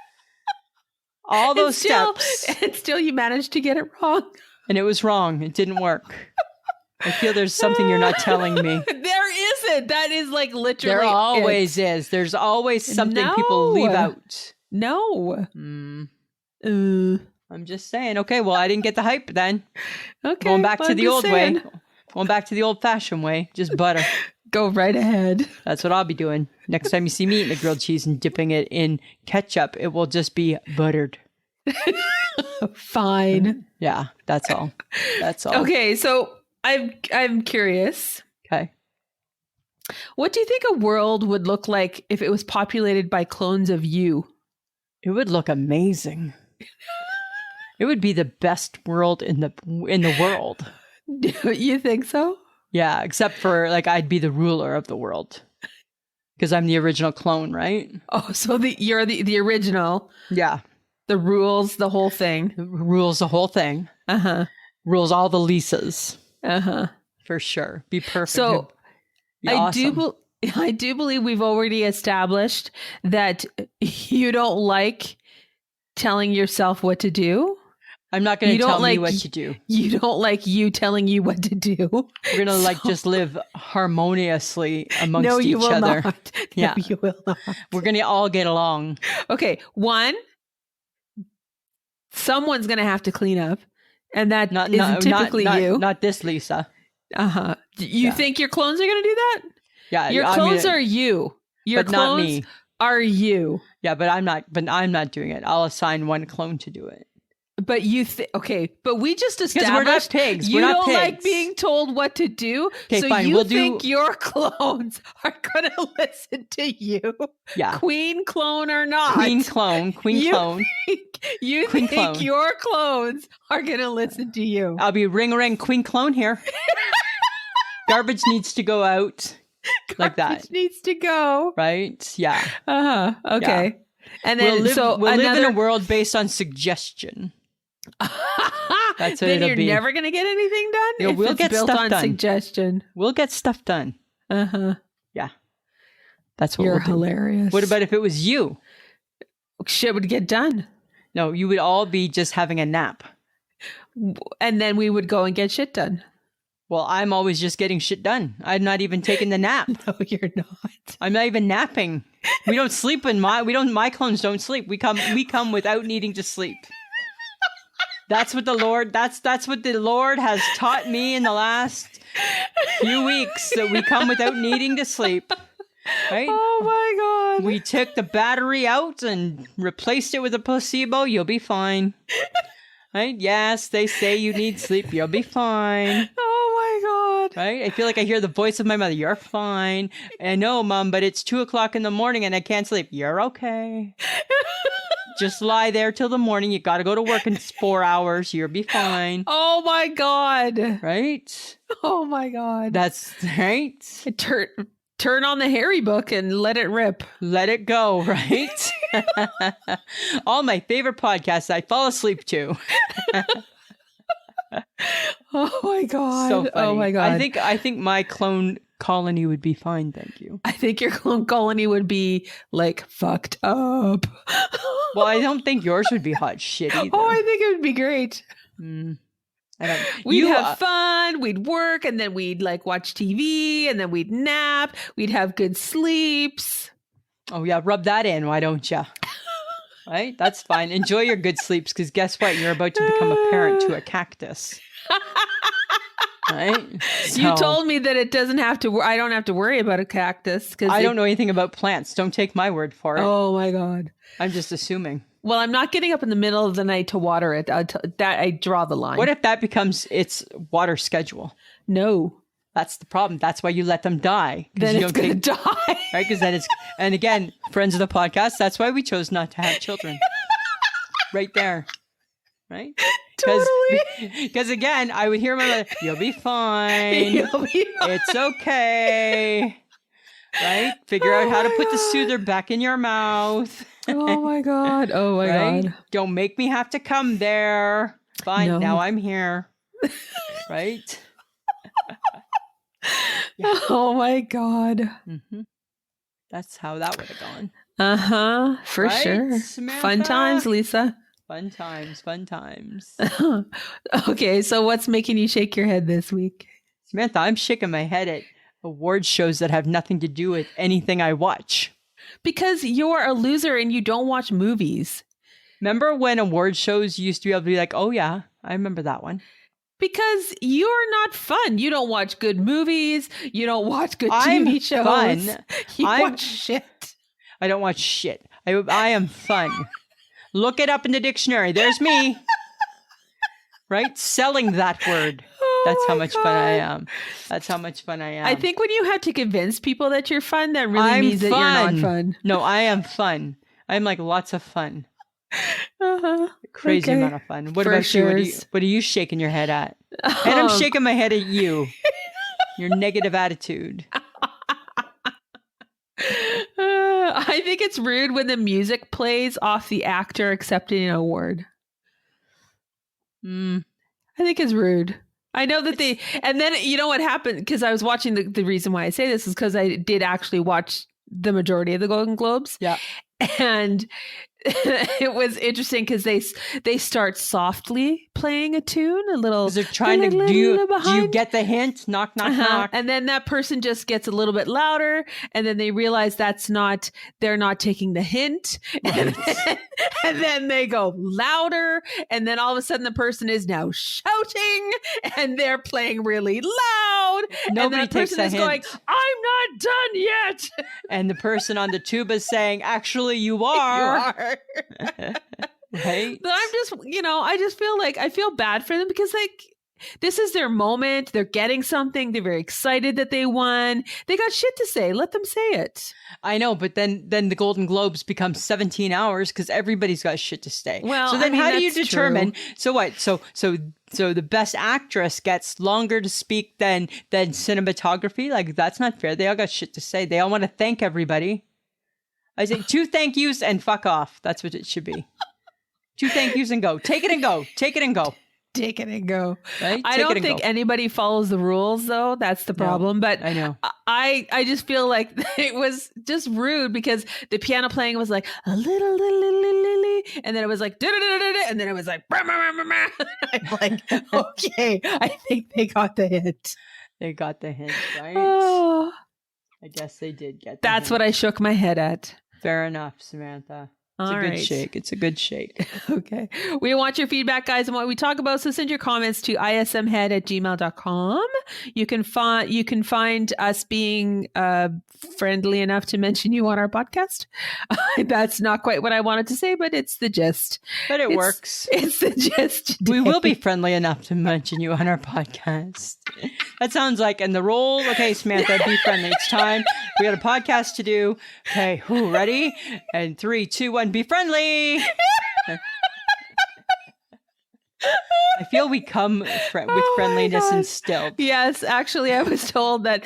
All those steps. And still you managed to get it wrong. And it was wrong. It didn't work. I feel there's something you're not telling me. There isn't. That is like literally There always is. There's always something people leave out. No. I'm just saying. Okay, well, I didn't get the hype then. Okay. Going back to the old way. Going back to the old-fashioned way. Just butter. Go right ahead. That's what I'll be doing. Next time you see me eating the grilled cheese and dipping it in ketchup, it will just be buttered. Fine. Yeah, that's all. That's all. Okay, so I'm curious. Okay. What do you think a world would look like if it was populated by clones of you? It would look amazing. It would be the best world in the world. You think so? Yeah, except for like I'd be the ruler of the world because I'm the original clone, right? Oh, so you're the original. Yeah. The rules, the whole thing. Rules the whole thing. Uh-huh. Rules all the Lisas. Uh-huh. For sure. Be perfect. So be awesome. I do believe we've already established that you don't like telling yourself what to do. I'm not going to tell you what to do. You don't like you telling you what to do. We're going to just live harmoniously amongst each other. No, you will not. Yeah. No, you will not. We're going to all get along. Okay. One, someone's going to have to clean up. And that isn't typically you. Not this Lisa. Uh-huh. You think your clones are going to do that? Yeah. Your clones are you. Your but clones not me. Are you. Yeah, but I'm not doing it. I'll assign one clone to do it. But okay, but we just established we're not pigs. You we're not don't pigs. like being told what to do. Okay, so fine. you think your clones are going to listen to you? Yeah. Queen clone or not? Queen clone. You Queen think clone. your clones are going to listen to you? I'll be ring queen clone here. Garbage needs to go out. Like that. Garbage needs to go. Right? Yeah. Uh-huh. Okay. Yeah. And then we'll live in a world based on suggestion. That's what then it'll you're be. never going to get anything done. Yeah, if we'll it's get built stuff on done. Suggestion. We'll get stuff done. Uh-huh. Yeah. That's what you're we'll do. Hilarious. What about if it was you? Shit would get done. No, you would all be just having a nap. And then we would go and get shit done. Well, I'm always just getting shit done. I'm not even taking the nap. No, you're not. I'm not even napping. We don't sleep my clones don't sleep. We come without needing to sleep. That's what the Lord has taught me in the last few weeks, that we come without needing to sleep. Right? Oh my God. We took the battery out and replaced it with a placebo. You'll be fine. Right? Yes, they say you need sleep. You'll be fine. Oh my God. Right? I feel like I hear the voice of my mother. You're fine. I know, Mom, but it's 2:00 in the morning and I can't sleep. You're okay. Just lie there till the morning. You got to go to work in 4 hours. You'll be fine. Oh my God. Right? Oh my God. That's right. turn on the Harry book and let it rip. Let it go, right? All my favorite podcasts I fall asleep to. Oh my God. So funny. Oh my God. I think my clone colony would be fine, thank you. I think your clone colony would be like fucked up. Well, I don't think yours would be hot shit either. Oh, I think it would be great. We'd have fun, we'd work, and then we'd like watch TV, and then we'd nap, we'd have good sleeps. Oh yeah, rub that in, why don't you? Right? That's fine. Enjoy your good sleeps, because guess what? You're about to become a parent to a cactus. Right? So, you told me that it doesn't have to. I don't have to worry about a cactus because I don't know anything about plants. Don't take my word for it. Oh my God! I'm just assuming. Well, I'm not getting up in the middle of the night to water it. That I draw the line. What if that becomes its water schedule? No, that's the problem. That's why you let them die. Then it's going to die, right? Because then it's. And again, friends of the podcast. That's why we chose not to have children. Right there. Right. Totally. Because again, I would hear my mother, you'll be fine. You'll be fine. It's okay. Right? Figure out how to put the soother back in your mouth. Oh my God. Oh my God. Don't make me have to come there. Fine. No. Now I'm here. Right? Yeah. Oh my God. Mm-hmm. That's how that would have gone. Uh-huh. For right, sure. Samantha? Fun times, Lisa. Fun times, fun times. Okay, so what's making you shake your head this week? Samantha, I'm shaking my head at award shows that have nothing to do with anything I watch. Because you're a loser and you don't watch movies. Remember when award shows used to be able to be like, oh yeah, I remember that one. Because you're not fun. You don't watch good movies. You don't watch good TV shows. Fun. You watch shit. I don't watch shit. I am fun. Look it up in the dictionary. There's me. Right? Selling that word. That's how much fun I am. That's how much fun I am. I think when you have to convince people that you're fun, that really means that you're not fun. No, I am fun. I'm like lots of fun. Uh-huh. Crazy amount of fun. What about you? What are you shaking your head at? And I'm shaking my head at you. Your negative attitude. I think it's rude when the music plays off the actor accepting an award. I think it's rude. I know that and then you know what happened? Because I was watching the reason why I say this is because I did actually watch the majority of the Golden Globes. Yeah. And it was interesting because they start softly playing a tune, a little. They're trying to do you get the hint? Knock, knock, knock. And then that person just gets a little bit louder, and then they realize they're not taking the hint, right. and then they go louder, and then all of a sudden the person is now shouting, and they're playing really loud. Nobody and that takes person the is hint. going, "I'm not done yet." And the person on the tuba is saying, "Actually, you are." Right? But I'm just, I just feel like I feel bad for them because like this is their moment. They're getting something. They're very excited that they won. They got shit to say. Let them say it. I know, but then the Golden Globes become 17 hours because everybody's got shit to say. Well, so then how do you determine? True. So what? So the best actress gets longer to speak than cinematography? Like that's not fair. They all got shit to say. They all want to thank everybody. I say 2 thank yous and fuck off. That's what it should be. 2 thank yous and go. Take it and go. Take it and go. Take it and go. Right? I don't think anybody follows the rules though. That's the problem. But I know. I just feel like it was just rude because the piano playing was like a little, and then it was like, and then it was like, I'm like, okay, I think they got the hint. They got the hint, right? Oh. I guess they did get the That's hint. what I shook my head at. Fair enough, Samantha. It's a good shake. It's a good shake. Okay. We want your feedback, guys, on what we talk about. So send your comments to ismhead@gmail.com. You can find us being friendly enough to mention you on our podcast. That's not quite what I wanted to say, but it's the gist. But it works. It's the gist. Today. We will be friendly enough to mention you on our podcast. That sounds like in the role. Okay, Samantha, be friendly. It's time. We got a podcast to do. Okay, ready? And 3, 2, 1, be friendly. I feel we come with friendliness instilled. Yes, actually, I was told that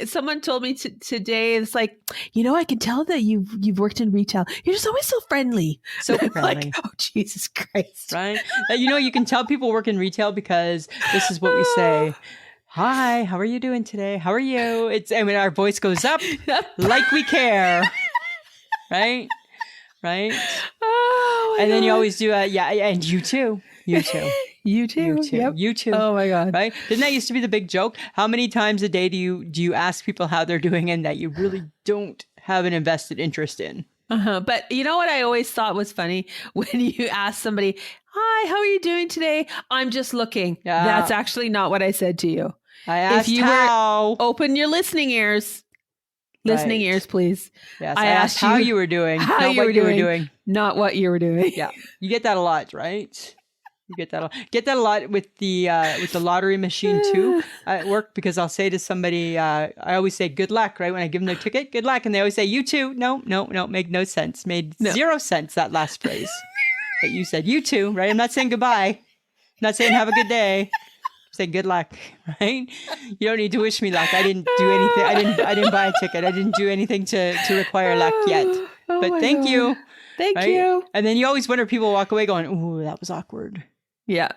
someone told me today. It's like, I can tell that you've worked in retail. You're just always so friendly. So friendly. Like, oh, Jesus Christ. Right? You can tell people work in retail because this is what we say. Hi, how are you doing today? How are you? Our voice goes up like we care. Right? Right? Oh, and then you always do and you too. You too. You too. You too. Yep. You too. Oh my God. Right? Didn't that used to be the big joke? How many times a day do you ask people how they're doing and that you really don't have an invested interest in? But you know what I always thought was funny? When you ask somebody, hi, how are you doing today? I'm just looking. Yeah. That's actually not what I said to you. I asked how. Open your listening ears. Listening ears, please. Yes, I asked how you were doing, how not you what were you were doing. Not what you were doing. Yeah. You get that a lot, right? You get that a lot with the lottery machine too at work, because I'll say to somebody, I always say good luck, right? When I give them their ticket, good luck. And they always say, you too. No, make no sense. Made 0 sense, that last phrase. But you said you too, right? I'm not saying goodbye. I'm not saying have a good day. Say good luck, right? You don't need to wish me luck. I didn't do anything. I didn't buy a ticket. I didn't do anything to require luck yet. But thank you. Thank you. And then you always wonder, people walk away going, "Ooh, that was awkward." Yeah,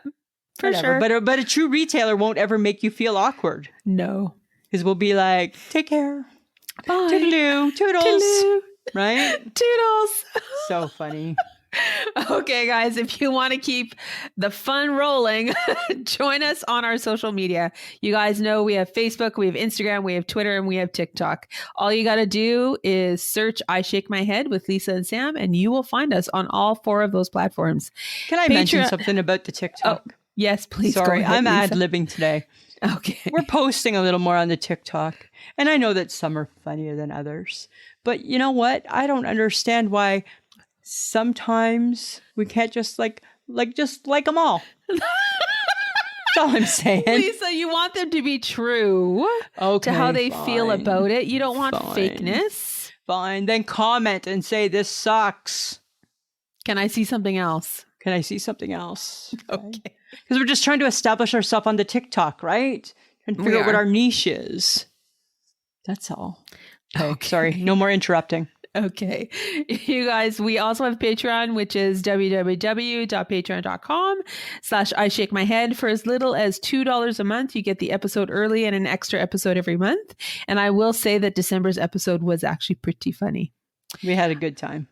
for sure. But a true retailer won't ever make you feel awkward. No, because we'll be like, "Take care, bye, toodaloo, toodles," toodaloo. Right? Toodles. So funny. Okay, guys, if you want to keep the fun rolling, join us on our social media. You guys know we have Facebook, we have Instagram, we have Twitter, and we have TikTok. All you got to do is search I Shake My Head with Lisa and Sam, and you will find us on all 4 of those platforms. Can I mention something about the TikTok? Oh, yes, please. Sorry, go ahead, I'm Lisa. ad-libbing today. Okay. We're posting a little more on the TikTok, and I know that some are funnier than others. But you know what? I don't understand why sometimes we can't just like them all. That's all I'm saying. Lisa, you want them to be true to how they feel about it. You don't want fakeness. Fine. Then comment and say, this sucks. Can I see something else? Can I see something else? Okay. Because we're just trying to establish ourselves on the TikTok, right? And figure out what our niche is. That's all. Okay. Sorry. No more interrupting. Okay. You guys, we also have Patreon, which is www.patreon.com/I Shake My Head. For as little as $2 a month, you get the episode early and an extra episode every month. And I will say that December's episode was actually pretty funny. We had a good time.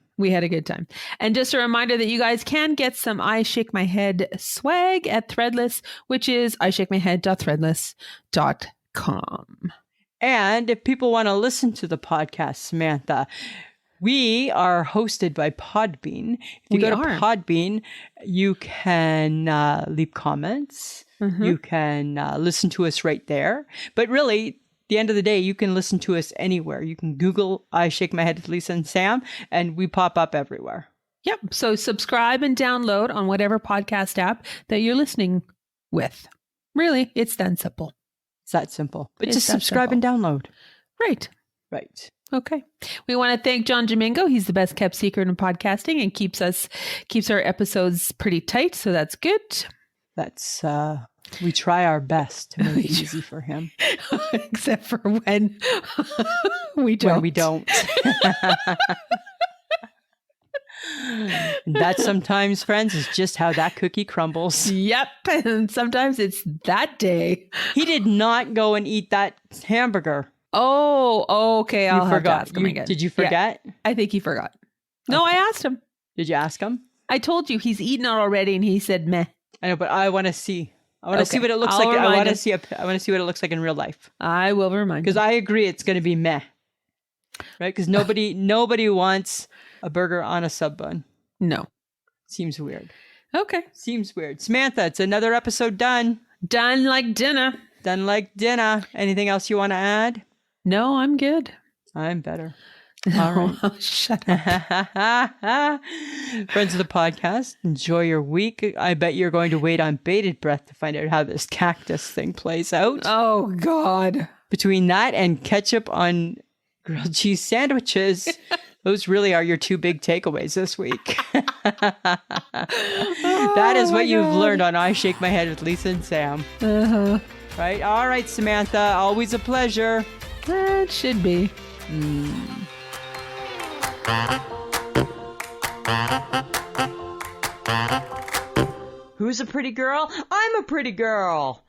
And just a reminder that you guys can get some I Shake My Head swag at Threadless, which is ishakemyhead.threadless.com. And if people want to listen to the podcast, Samantha, we are hosted by Podbean. If you go to Podbean, you can leave comments. Mm-hmm. You can listen to us right there. But really, at the end of the day, you can listen to us anywhere. You can Google I Shake My Head with Lisa and Sam, and we pop up everywhere. Yep. So subscribe and download on whatever podcast app that you're listening with. Really, it's that simple. It's that simple. But just subscribe and download. Right. Okay. We want to thank John Domingo. He's the best kept secret in podcasting and keeps our episodes pretty tight. So that's good. That's we try our best to make it easy for him. Except for when we don't. When we don't. And that sometimes, friends, is just how that cookie crumbles. Yep. And sometimes it's that day. He did not go and eat that hamburger. Oh, okay. I'll have to ask him again. Did you forget? Yeah, I think he forgot. No, I asked him. Did you ask him? I told you he's eaten it already, and he said meh. I know, but I want to see. I want to see what it looks like. I want to see what it looks like in real life. I will remind you. Because I agree, it's going to be meh. Right? Because nobody wants a burger on a sub bun. No. Seems weird. Okay. Seems weird. Samantha, it's another episode done. Done like dinner. Anything else you want to add? No, I'm good. I'm better. All right. Shut up. Friends of the podcast, enjoy your week. I bet you're going to wait on bated breath to find out how this cactus thing plays out. Oh, God. Between that and ketchup on grilled cheese sandwiches, Those really are your two big takeaways this week. That is what you've learned on I Shake My Head with Lisa and Sam. Uh-huh. Right? All right, Samantha. Always a pleasure. It should be. Who's a pretty girl? I'm a pretty girl.